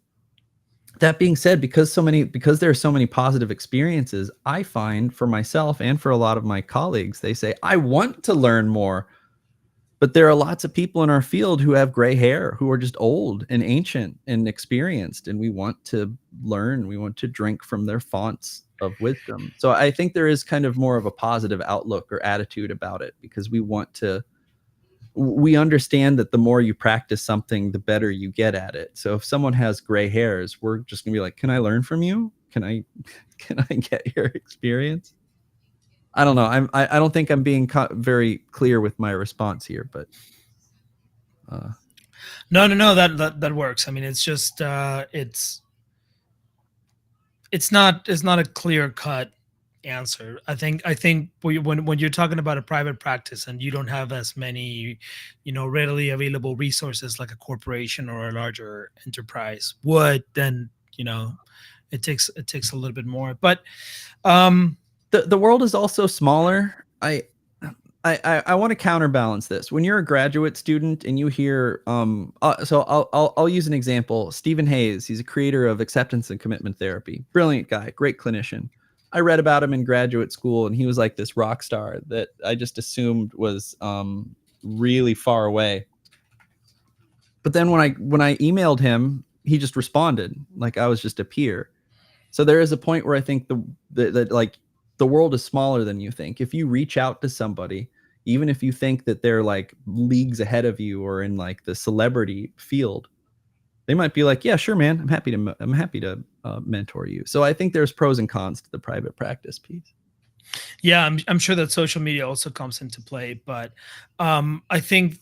that being said, because there are so many positive experiences, I find for myself and for a lot of my colleagues, they say, I want to learn more. But there are lots of people in our field who have gray hair, who are just old and ancient and experienced, and we want to learn. We want to drink from their fonts of wisdom. So I think there is kind of more of a positive outlook or attitude about it, because we understand that the more you practice something, the better you get at it. So if someone has gray hairs, we're just gonna be like, can I learn from you? Can I can I get your experience? I don't know. I don't think I'm being very clear with my response here, but uh, No, that works. I mean, it's just it's not a clear cut answer. I think when you're talking about a private practice and you don't have as many, readily available resources like a corporation or a larger enterprise would, then it takes a little bit more. But the world is also smaller. I want to counterbalance this. When you're a graduate student and you hear, so I'll use an example. Stephen Hayes, he's a creator of acceptance and commitment therapy. Brilliant guy, great clinician. I read about him in graduate school, and he was like this rock star that I just assumed was really far away. But then when I emailed him, he just responded like I was just a peer. So there is a point where I think that like the world is smaller than you think. If you reach out to somebody, even if you think that they're like leagues ahead of you or in like the celebrity field, they might be like, yeah, sure, man, I'm happy to mentor you. So I think there's pros and cons to the private practice piece. yeah, I'm sure that social media also comes into play, but I think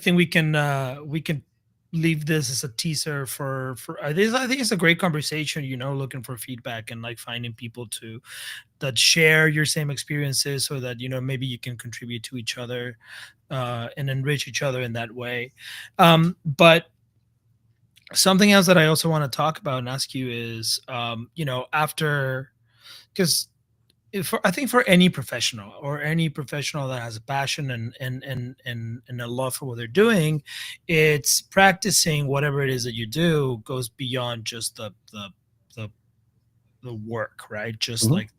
we can leave this as a teaser for this. I think it's a great conversation, looking for feedback and like finding people that share your same experiences, so that maybe you can contribute to each other and enrich each other in that way. But something else that I also want to talk about and ask you is, after, because I think for any professional that has a passion and a love for what they're doing, it's practicing whatever it is that you do goes beyond just the work, right? Just like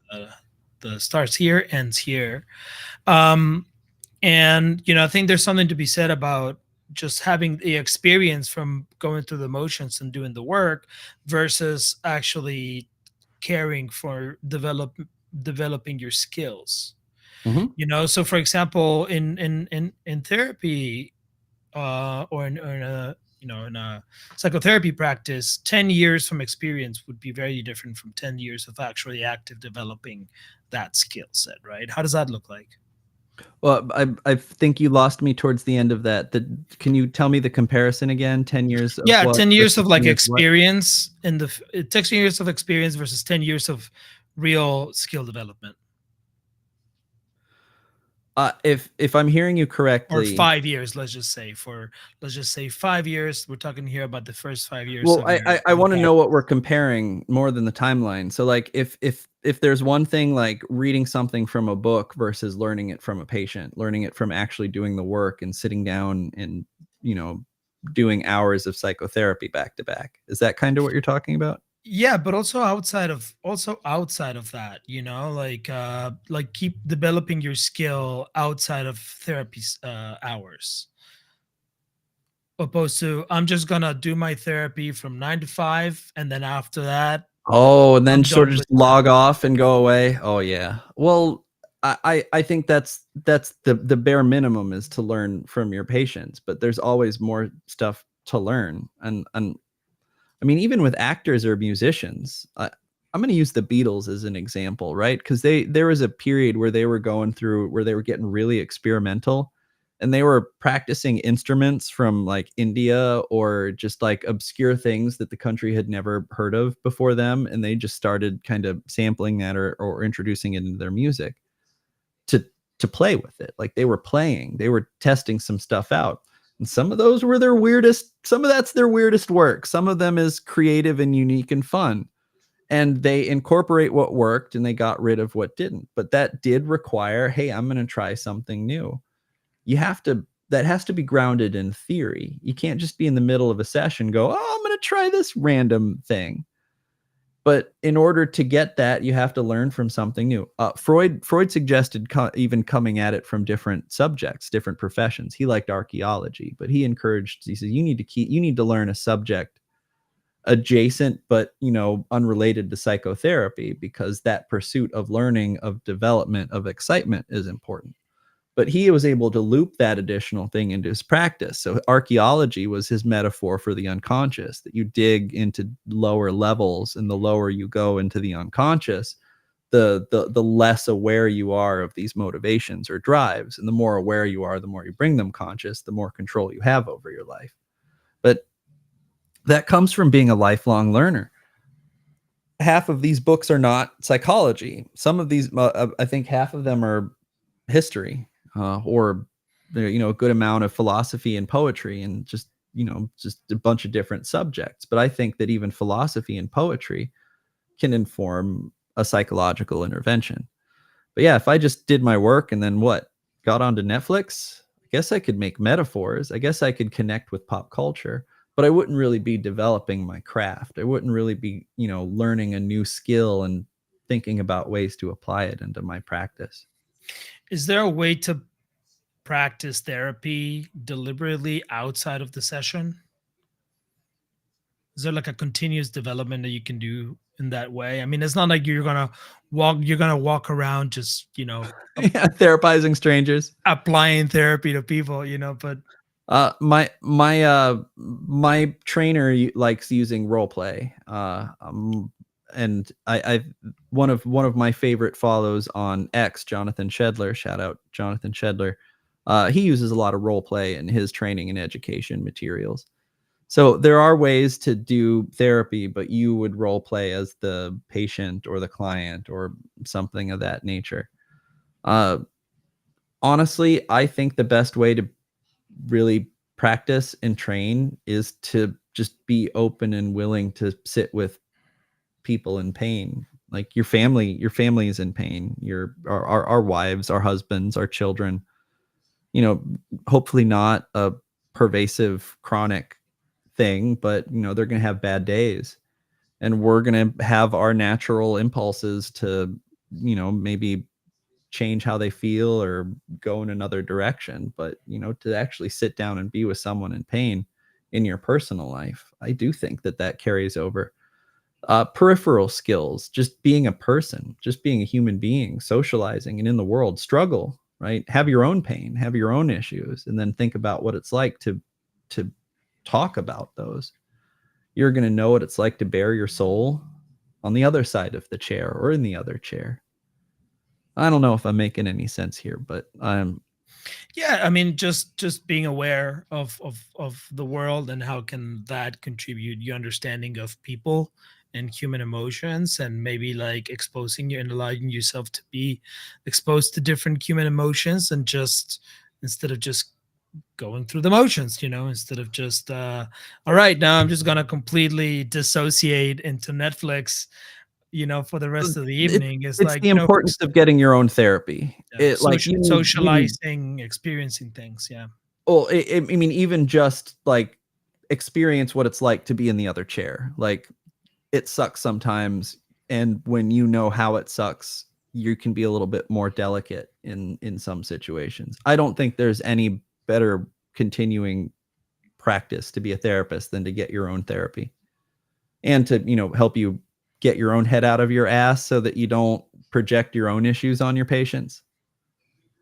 the starts here, ends here. And I think there's something to be said about just having the experience from going through the motions and doing the work versus actually caring for developing your skills. So for example, in therapy, or in a psychotherapy practice, 10 years from experience would be very different from 10 years of actually active developing that skill set, right? How does that look like? Well, I think you lost me towards the end of that. Can you tell me the comparison again? 10 years of Yeah, what 10 years of like 10 years of what? experience it takes 10 years of experience versus 10 years of real skill development. If I'm hearing you Or correctly, 5 years, let's just say 5 years. We're talking here about the first 5 years. well, of your I want to know practice. what we're comparing more than the timeline. So like if there's one thing like reading something from a book versus learning it from a patient, learning it from actually doing the work and sitting down and, doing hours of psychotherapy back to back. Is that kind of what you're talking about? Yeah, but also outside of that, like keep developing your skill outside of therapy hours, opposed to I'm just gonna do my therapy from 9 to 5, and then after that Oh, and then I'm sort done of with just log off and go away. Oh yeah. Well, I think that's the bare minimum is to learn from your patients, but there's always more stuff to learn. And I mean, even with actors or musicians, I'm going to use the Beatles as an example, right? Because there was a period where they were getting really experimental, and they were practicing instruments from like India or just like obscure things that the country had never heard of before them, and they just started kind of sampling that or introducing it into their music to play with it. Like they were testing some stuff out. And some of those were some of that's their weirdest work. Some of them is creative and unique and fun. And they incorporate what worked and they got rid of what didn't. But that did require, hey, I'm going to try something new. That has to be grounded in theory. You can't just be in the middle of a session, go, oh, I'm going to try this random thing. But in order to get that, you have to learn from something new. Freud suggested even coming at it from different subjects, different professions. He liked archaeology, but he said, you need to learn a subject adjacent, but unrelated to psychotherapy, because that pursuit of learning, of development, of excitement is important. But he was able to loop that additional thing into his practice. So archaeology was his metaphor for the unconscious, that you dig into lower levels, and the lower you go into the unconscious, the less aware you are of these motivations or drives. And the more aware you are, the more you bring them conscious, the more control you have over your life. But that comes from being a lifelong learner. half of these books are not psychology. Some of these, I think half of them are history, or a good amount of philosophy and poetry, and just just a bunch of different subjects. But I think that even philosophy and poetry can inform a psychological intervention. But yeah, if I just did my work and then got onto Netflix, I guess I could make metaphors. I guess I could connect with pop culture, but I wouldn't really be developing my craft. I wouldn't really be, learning a new skill and thinking about ways to apply it into my practice. Is there a way to practice therapy deliberately outside of the session? Is there like a continuous development that you can do in that way? I mean, it's not like you're gonna walk around just, Yeah, therapizing strangers. applying therapy to people, but My trainer likes using role play. And I one of my favorite follows on X, Jonathan Shedler. Shout out Jonathan Shedler. He uses a lot of role play in his training and education materials. So there are ways to do therapy, but you would role play as the patient or the client or something of that nature. Uh, Honestly, I think the best way to really practice and train is to just be open and willing to sit with people in pain. Like your family is in pain. Our wives, our husbands, our children. Hopefully not a pervasive chronic thing, but they're going to have bad days, and we're going to have our natural impulses to maybe change how they feel or go in another direction. But to actually sit down and be with someone in pain in your personal life, I do think that carries over. Peripheral skills, just being a person, just being a human being, socializing and in the world, struggle, right? Have your own pain, have your own issues, and then think about what it's like to talk about those. You're going to know what it's like to bare your soul on the other side of the chair or in the other chair. I don't know if I'm making any sense here, but yeah, I mean, just being aware of the world and how can that contribute your understanding of people and human emotions, and maybe like exposing you and allowing yourself to be exposed to different human emotions, and just instead of just going through the motions, instead of just all right, now I'm just gonna completely dissociate into Netflix, for the rest of the it, evening. It's it's like, the importance of getting your own therapy. It like you need. socializing, experiencing things. Yeah. Well, I mean, even just like experience what it's like to be in the other chair. Like, it sucks sometimes, and when you know how it sucks, you can be a little bit more delicate in some situations. I don't think there's any better continuing practice to be a therapist than to get your own therapy, and to help you get your own head out of your ass so that you don't project your own issues on your patients,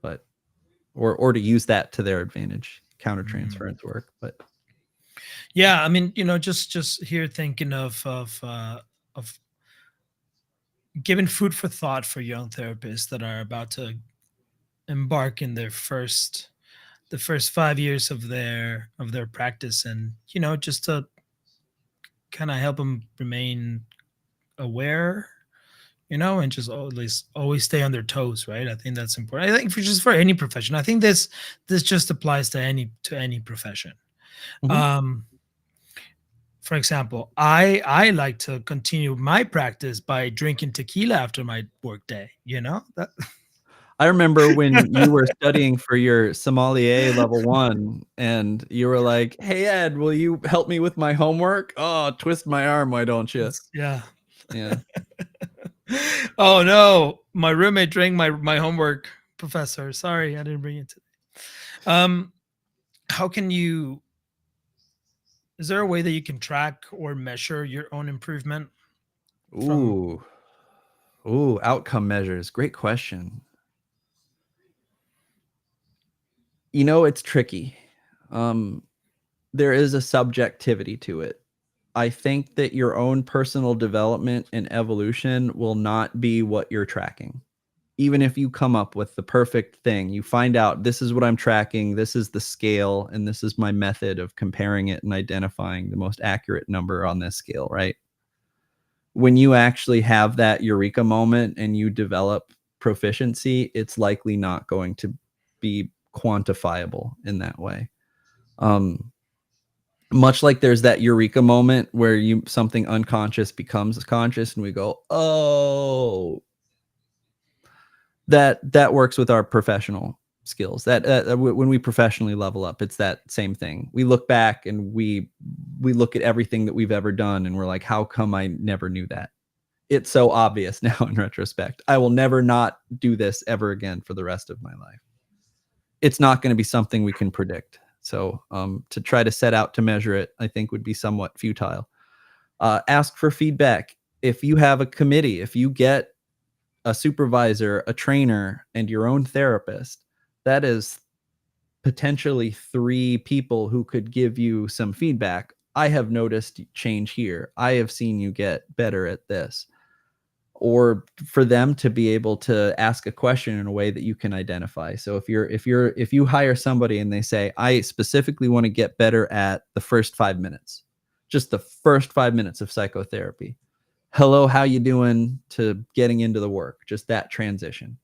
but or to use that to their advantage, countertransference work. But Yeah, I mean, just here thinking of giving food for thought for young therapists that are about to embark in the first 5 years of their practice, and just to kind of help them remain aware, and just always stay on their toes, right? I think that's important. I think for any profession. I think this just applies to any profession. Mhm. Um, for example, I like to continue my practice by drinking tequila after my work day. That I remember when you were studying for your sommelier level 1, and you were like, "Hey, Ed, will you help me with my homework? Oh, twist my arm, why don't you?" yeah. Yeah. Oh no, my roommate drank my homework, professor. Sorry, I didn't bring it today. Um, how can you? Is there a way that you can track or measure your own improvement from? Ooh. Ooh, outcome measures. Great question. It's tricky. Um, there is a subjectivity to it. I think that your own personal development and evolution will not be what you're tracking. Even if you come up with the perfect thing, you find out this is what I'm tracking, this is the scale, and this is my method of comparing it and identifying the most accurate number on this scale, right? when you actually have that eureka moment and you develop proficiency, it's likely not going to be quantifiable in that way. Much like there's that eureka moment where something unconscious becomes conscious and we go, oh, that works with our professional skills. That when we professionally level up, it's that same thing. We look back and we look at everything that we've ever done and we're like, how come I never knew that? It's so obvious now in retrospect. I will never not do this ever again for the rest of my life. It's not going to be something we can predict. So to try to set out to measure it, I think would be somewhat futile. Ask for feedback. If you have a committee, if you get a supervisor, a trainer, and your own therapist, that is potentially 3 people who could give you some feedback. I have noticed change here. I have seen you get better at this. Or for them to be able to ask a question in a way that you can identify. So if you hire somebody and they say, I specifically want to get better at the first 5 minutes, just the first 5 minutes of psychotherapy. Hello, how you doing, to getting into the work, just that transition.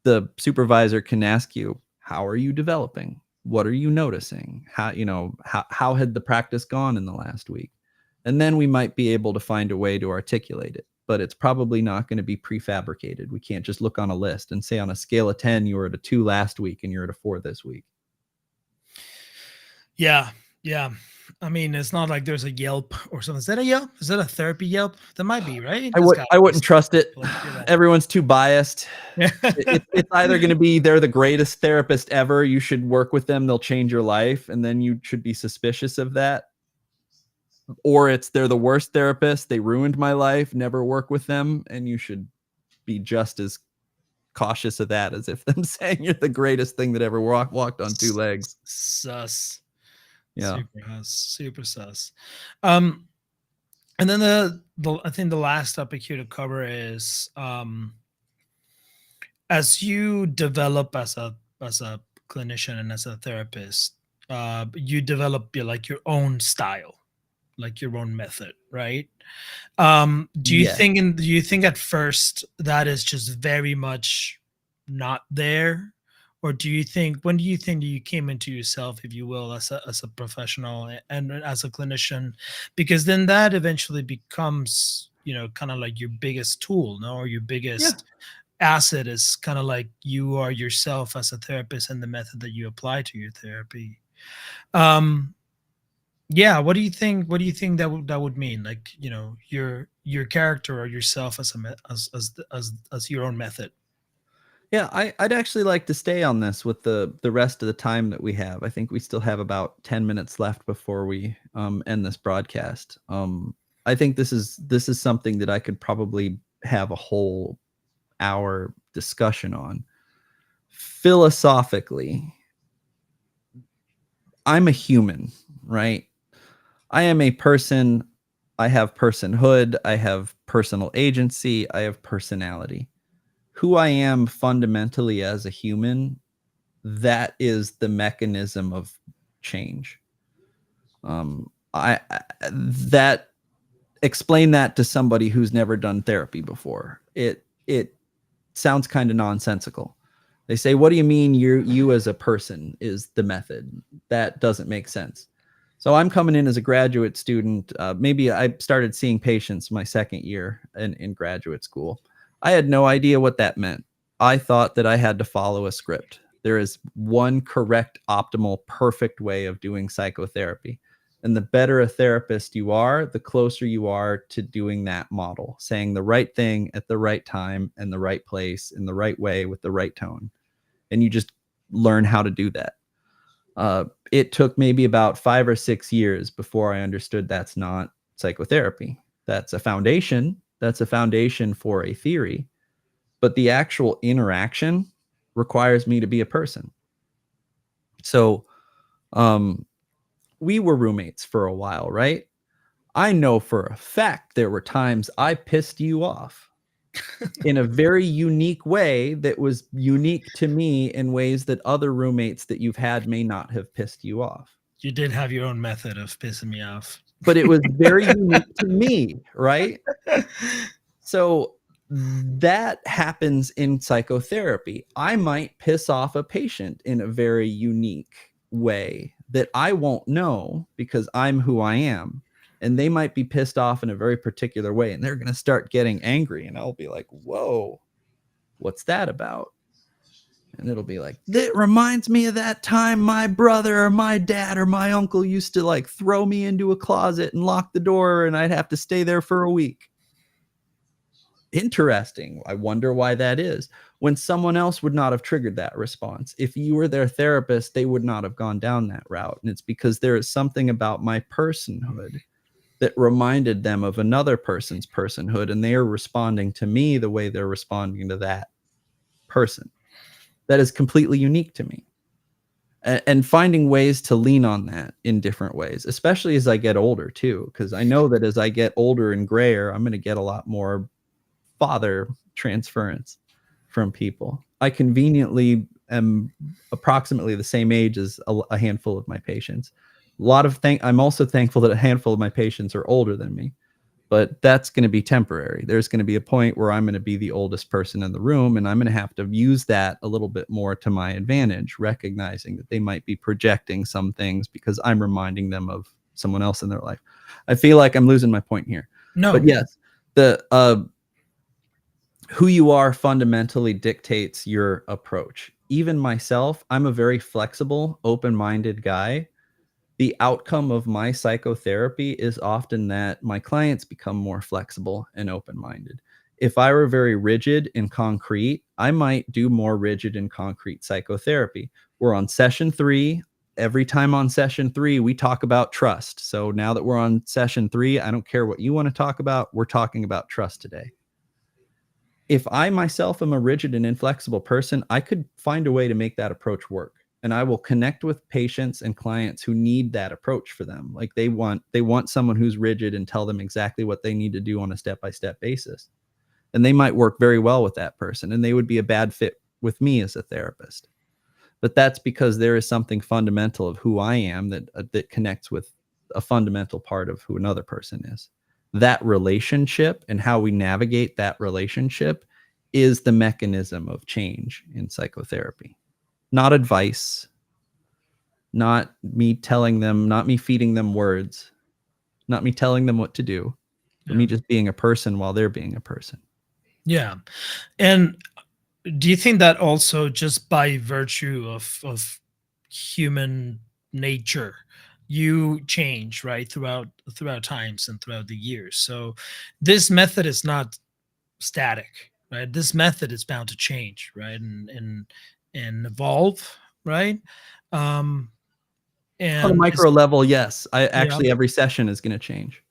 The supervisor can ask you, how are you developing? What are you noticing? How had the practice gone in the last week? And then we might be able to find a way to articulate it, but it's probably not going to be prefabricated. We can't just look on a list and say on a scale of 10, you were at a 2 last week and you're at a 4 this week. Yeah. I mean, it's not like there's a Yelp or something. Is that a Yelp? Is that a therapy Yelp? That might be, right? I wouldn't trust it. Everyone's too biased. It's either going to be they're the greatest therapist ever, you should work with them, they'll change your life, and then you should be suspicious of that. Or it's they're the worst therapist, they ruined my life, never work with them, and you should be just as cautious of that as if them saying you're the greatest thing that ever walked on 2 legs. Sus. Yeah. Super sus. And then I think the last topic here to cover is as you develop as a clinician and as a therapist, you develop your own style, like your own method, right? Do you think at first that is just very much not there? Or when do you think that you came into yourself, if you will, as a professional and as a clinician? Because then that eventually becomes, kind of like your biggest tool, no? Or your biggest asset is kind of like you are yourself as a therapist and the method that you apply to your therapy. Yeah, what do you think that would mean? Like, your character or yourself as your own method. Yeah, I'd actually like to stay on this with the rest of the time that we have. I think we still have about 10 minutes left before we end this broadcast. I think this is something that I could probably have a whole hour discussion on. Philosophically, I'm a human, right? I am a person. I have personhood. I have personal agency. I have personality. Who I am fundamentally as a human, that is the mechanism of change. Explain that to somebody who's never done therapy before. It sounds kind of nonsensical. They say, what do you mean you as a person is the method? That doesn't make sense. So I'm coming in as a graduate student. Maybe I started seeing patients my second year in graduate school. I had no idea what that meant. I thought that I had to follow a script. There is one correct, optimal, perfect way of doing psychotherapy. And the better a therapist you are, the closer you are to doing that model, saying the right thing at the right time and the right place in the right way with the right tone. And you just learn how to do that. It took maybe about 5 or 6 years before I understood that's not psychotherapy. That's a foundation. That's a foundation for a theory. But the actual interaction requires me to be a person. So, we were roommates for a while, right? I know for a fact there were times I pissed you off in a very unique way that was unique to me in ways that other roommates that you've had may not have pissed you off. You did have your own method of pissing me off. but it was very unique to me, right? So that happens in psychotherapy. I might piss off a patient in a very unique way that I won't know because I'm who I am. And they might be pissed off in a very particular way and they're going to start getting angry. And I'll be like, whoa, what's that about? And it'll be like, that reminds me of that time my brother or my dad or my uncle used to like throw me into a closet and lock the door and I'd have to stay there for a week. Interesting. I wonder why that is. When someone else would not have triggered that response. If you were their therapist, they would not have gone down that route. And it's because there is something about my personhood that reminded them of another person's personhood, and they are responding to me the way they're responding to that person. That is completely unique to me. And finding ways to lean on that in different ways, especially as I get older too, because I know that as I get older and grayer, I'm going to get a lot more father transference from people. I conveniently am approximately the same age as a handful of my patients. I'm also thankful that a handful of my patients are older than me, but that's going to be temporary. There's going to be a point where I'm going to be the oldest person in the room, and I'm going to have to use that a little bit more to my advantage, recognizing that they might be projecting some things because I'm reminding them of someone else in their life. I feel like I'm losing my point here. No. But yes, the who you are fundamentally dictates your approach. Even myself, I'm a very flexible, open-minded guy. The outcome of my psychotherapy is often that my clients become more flexible and open-minded. If I were very rigid and concrete, I might do more rigid and concrete psychotherapy. We're on session 3. Every time on session 3, we talk about trust. So now that we're on session 3, I don't care what you want to talk about. We're talking about trust today. If I myself am a rigid and inflexible person, I could find a way to make that approach work. And I will connect with patients and clients who need that approach for them. Like they want someone who's rigid and tell them exactly what they need to do on a step-by-step basis. And they might work very well with that person, and they would be a bad fit with me as a therapist. But that's because there is something fundamental of who I am that connects with a fundamental part of who another person is. That relationship and how we navigate that relationship is the mechanism of change in psychotherapy. Not advice, not me telling them, not me feeding them words, not me telling them what to do, but me just being a person while they're being a person. Yeah. And do you think that also just by virtue of human nature, you change, right, throughout times and throughout the years? So this method is not static, right? This method is bound to change, right? And evolve, right? On a And micro level, yes. Yeah. Every session is going to change.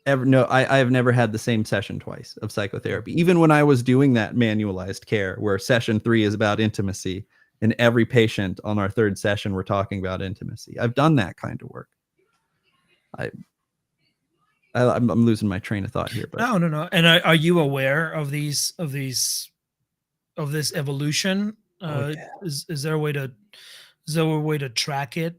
I have never had the same session twice of psychotherapy. Even when I was doing that manualized care where session 3 is about intimacy, and every patient on our 3rd session, we're talking about intimacy. I've done that kind of work. I'm losing my train of thought here, but no. And are you aware of this evolution? yeah. Is there a way to track it?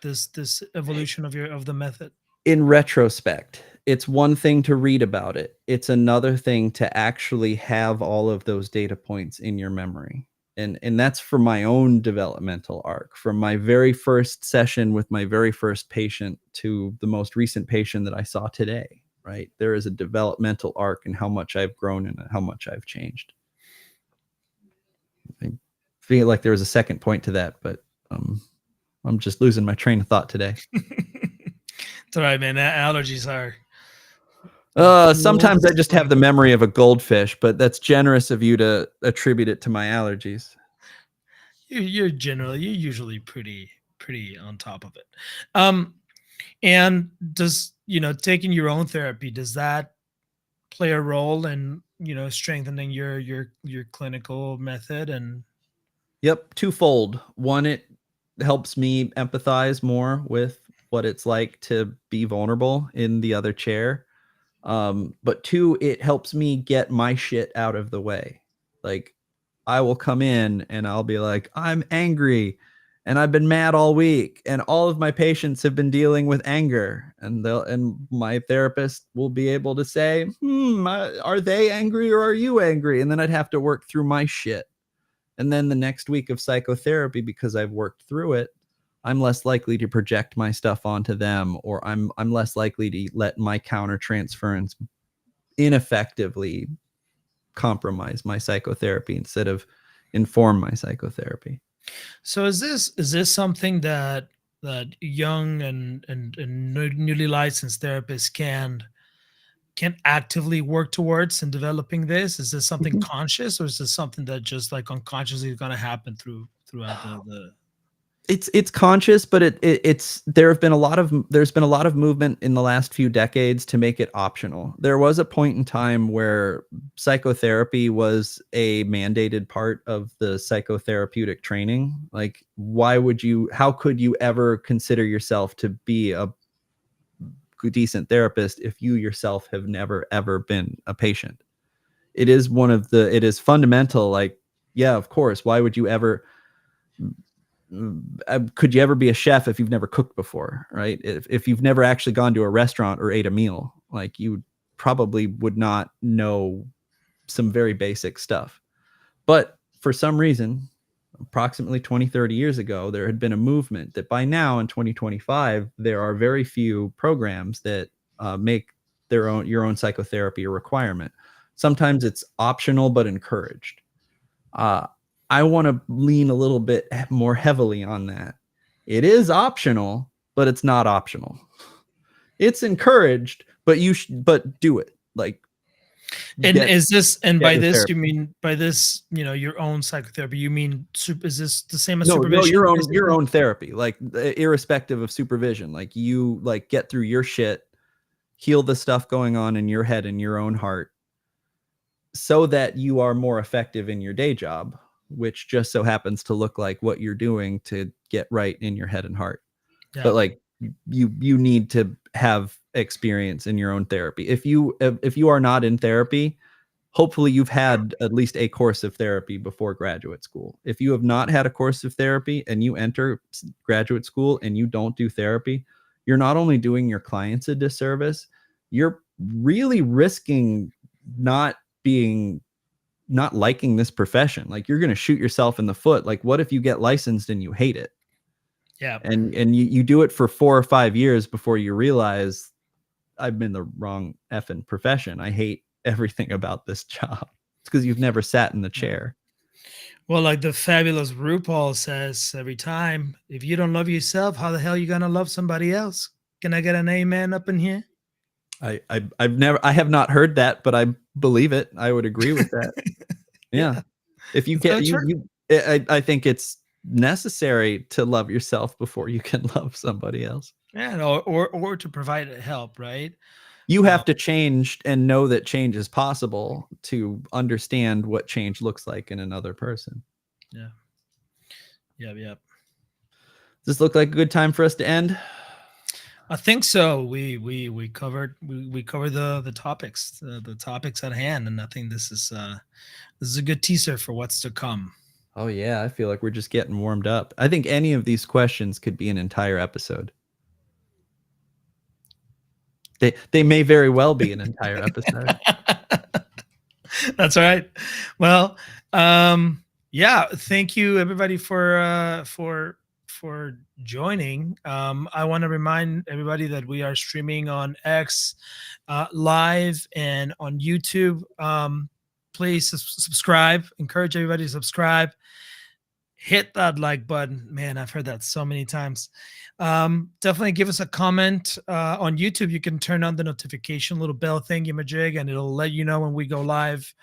This evolution of the method? In retrospect, it's one thing to read about it. It's another thing to actually have all of those data points in your memory. And that's for my own developmental arc, from my very first session with my very first patient to the most recent patient that I saw today, right? There is a developmental arc in how much I've grown and how much I've changed. I feel like there was a second point to that, but I'm just losing my train of thought today. It's all right, man. Allergies are. Sometimes I just have the memory of a goldfish, but that's generous of you to attribute it to my allergies. You're usually pretty on top of it. And does, taking your own therapy, does that play a role in, strengthening your clinical method? And Yep, twofold. One, it helps me empathize more with what it's like to be vulnerable in the other chair. But 2, it helps me get my shit out of the way. Like I will come in and I'll be like, I'm angry. and I've been mad all week, and all of my patients have been dealing with anger, and my therapist will be able to say, are they angry or are you angry? And then I'd have to work through my shit. And then the next week of psychotherapy, because I've worked through it, I'm less likely to project my stuff onto them, or I'm less likely to let my countertransference ineffectively compromise my psychotherapy instead of inform my psychotherapy. So is this something that young and newly licensed therapists can actively work towards in developing this? Is this something conscious, or is this something that just like unconsciously is going to happen throughout the It's conscious, but there's been a lot of movement in the last few decades to make it optional. There was a point in time where psychotherapy was a mandated part of the psychotherapeutic training. Like, how could you ever consider yourself to be a decent therapist if you yourself have never ever been a patient? It is fundamental. Like, yeah, of course. Why would you ever? Could you ever be a chef if you've never cooked before, right? If you've never actually gone to a restaurant or ate a meal, like, you probably would not know some very basic stuff. But for some reason, approximately 20, 30 years ago, there had been a movement that by now in 2025, there are very few programs that make your own psychotherapy a requirement. Sometimes it's optional but encouraged. I want to lean a little bit more heavily on that. It is optional, but it's not optional. It's encouraged, but but do it. Like, and is this, and by this therapy. you mean, by this, your own psychotherapy, you mean is this the same as No, supervision? your own therapy, like, irrespective of supervision. Like, you get through your shit, heal the stuff going on in your head and your own heart, so that you are more effective in your day job, which just so happens to look like what you're doing to get right in your head and heart. Yeah. But like, you need to have experience in your own therapy. If you are not in therapy, hopefully you've had at least a course of therapy before graduate school. If you have not had a course of therapy and you enter graduate school and you don't do therapy, you're not only doing your clients a disservice, you're really risking not liking this profession. Like, you're going to shoot yourself in the foot. Like, what if you get licensed and you hate it? Yeah. And you do it for 4 or 5 years before you realize, I'm in the wrong effing profession. I hate everything about this job. It's because you've never sat in the chair. Well, like the fabulous RuPaul says every time, if you don't love yourself, how the hell are you going to love somebody else? Can I get an amen up in here? I have not heard that, but I believe it. I would agree with that. Yeah. If you get I think it's necessary to love yourself before you can love somebody else. Yeah, or to provide help, right? You have to change and know that change is possible to understand what change looks like in another person. Yeah. Yeah. Does this look like a good time for us to end? I think so. We covered the topics, the topics at hand, and I think this is a good teaser for what's to come. Oh yeah, I feel like we're just getting warmed up. I think any of these questions could be an entire episode. They may very well be an entire episode. That's right. Well, yeah. Thank you, everybody, for joining. I want to remind everybody that we are streaming on X live and on YouTube. Please subscribe. Encourage everybody to subscribe. Hit that like button. Man, I've heard that so many times. Definitely give us a comment on YouTube. You can turn on the notification little bell thingy-majig, and it'll let you know when we go live.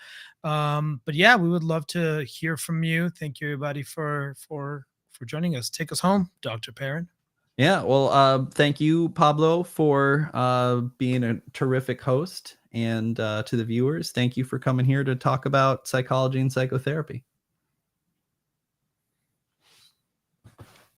But yeah, we would love to hear from you. Thank you, everybody, for joining us. Take us home, Dr. Perrin. Yeah, well, thank you, Pablo, for being a terrific host, and to the viewers, thank you for coming here to talk about psychology and psychotherapy.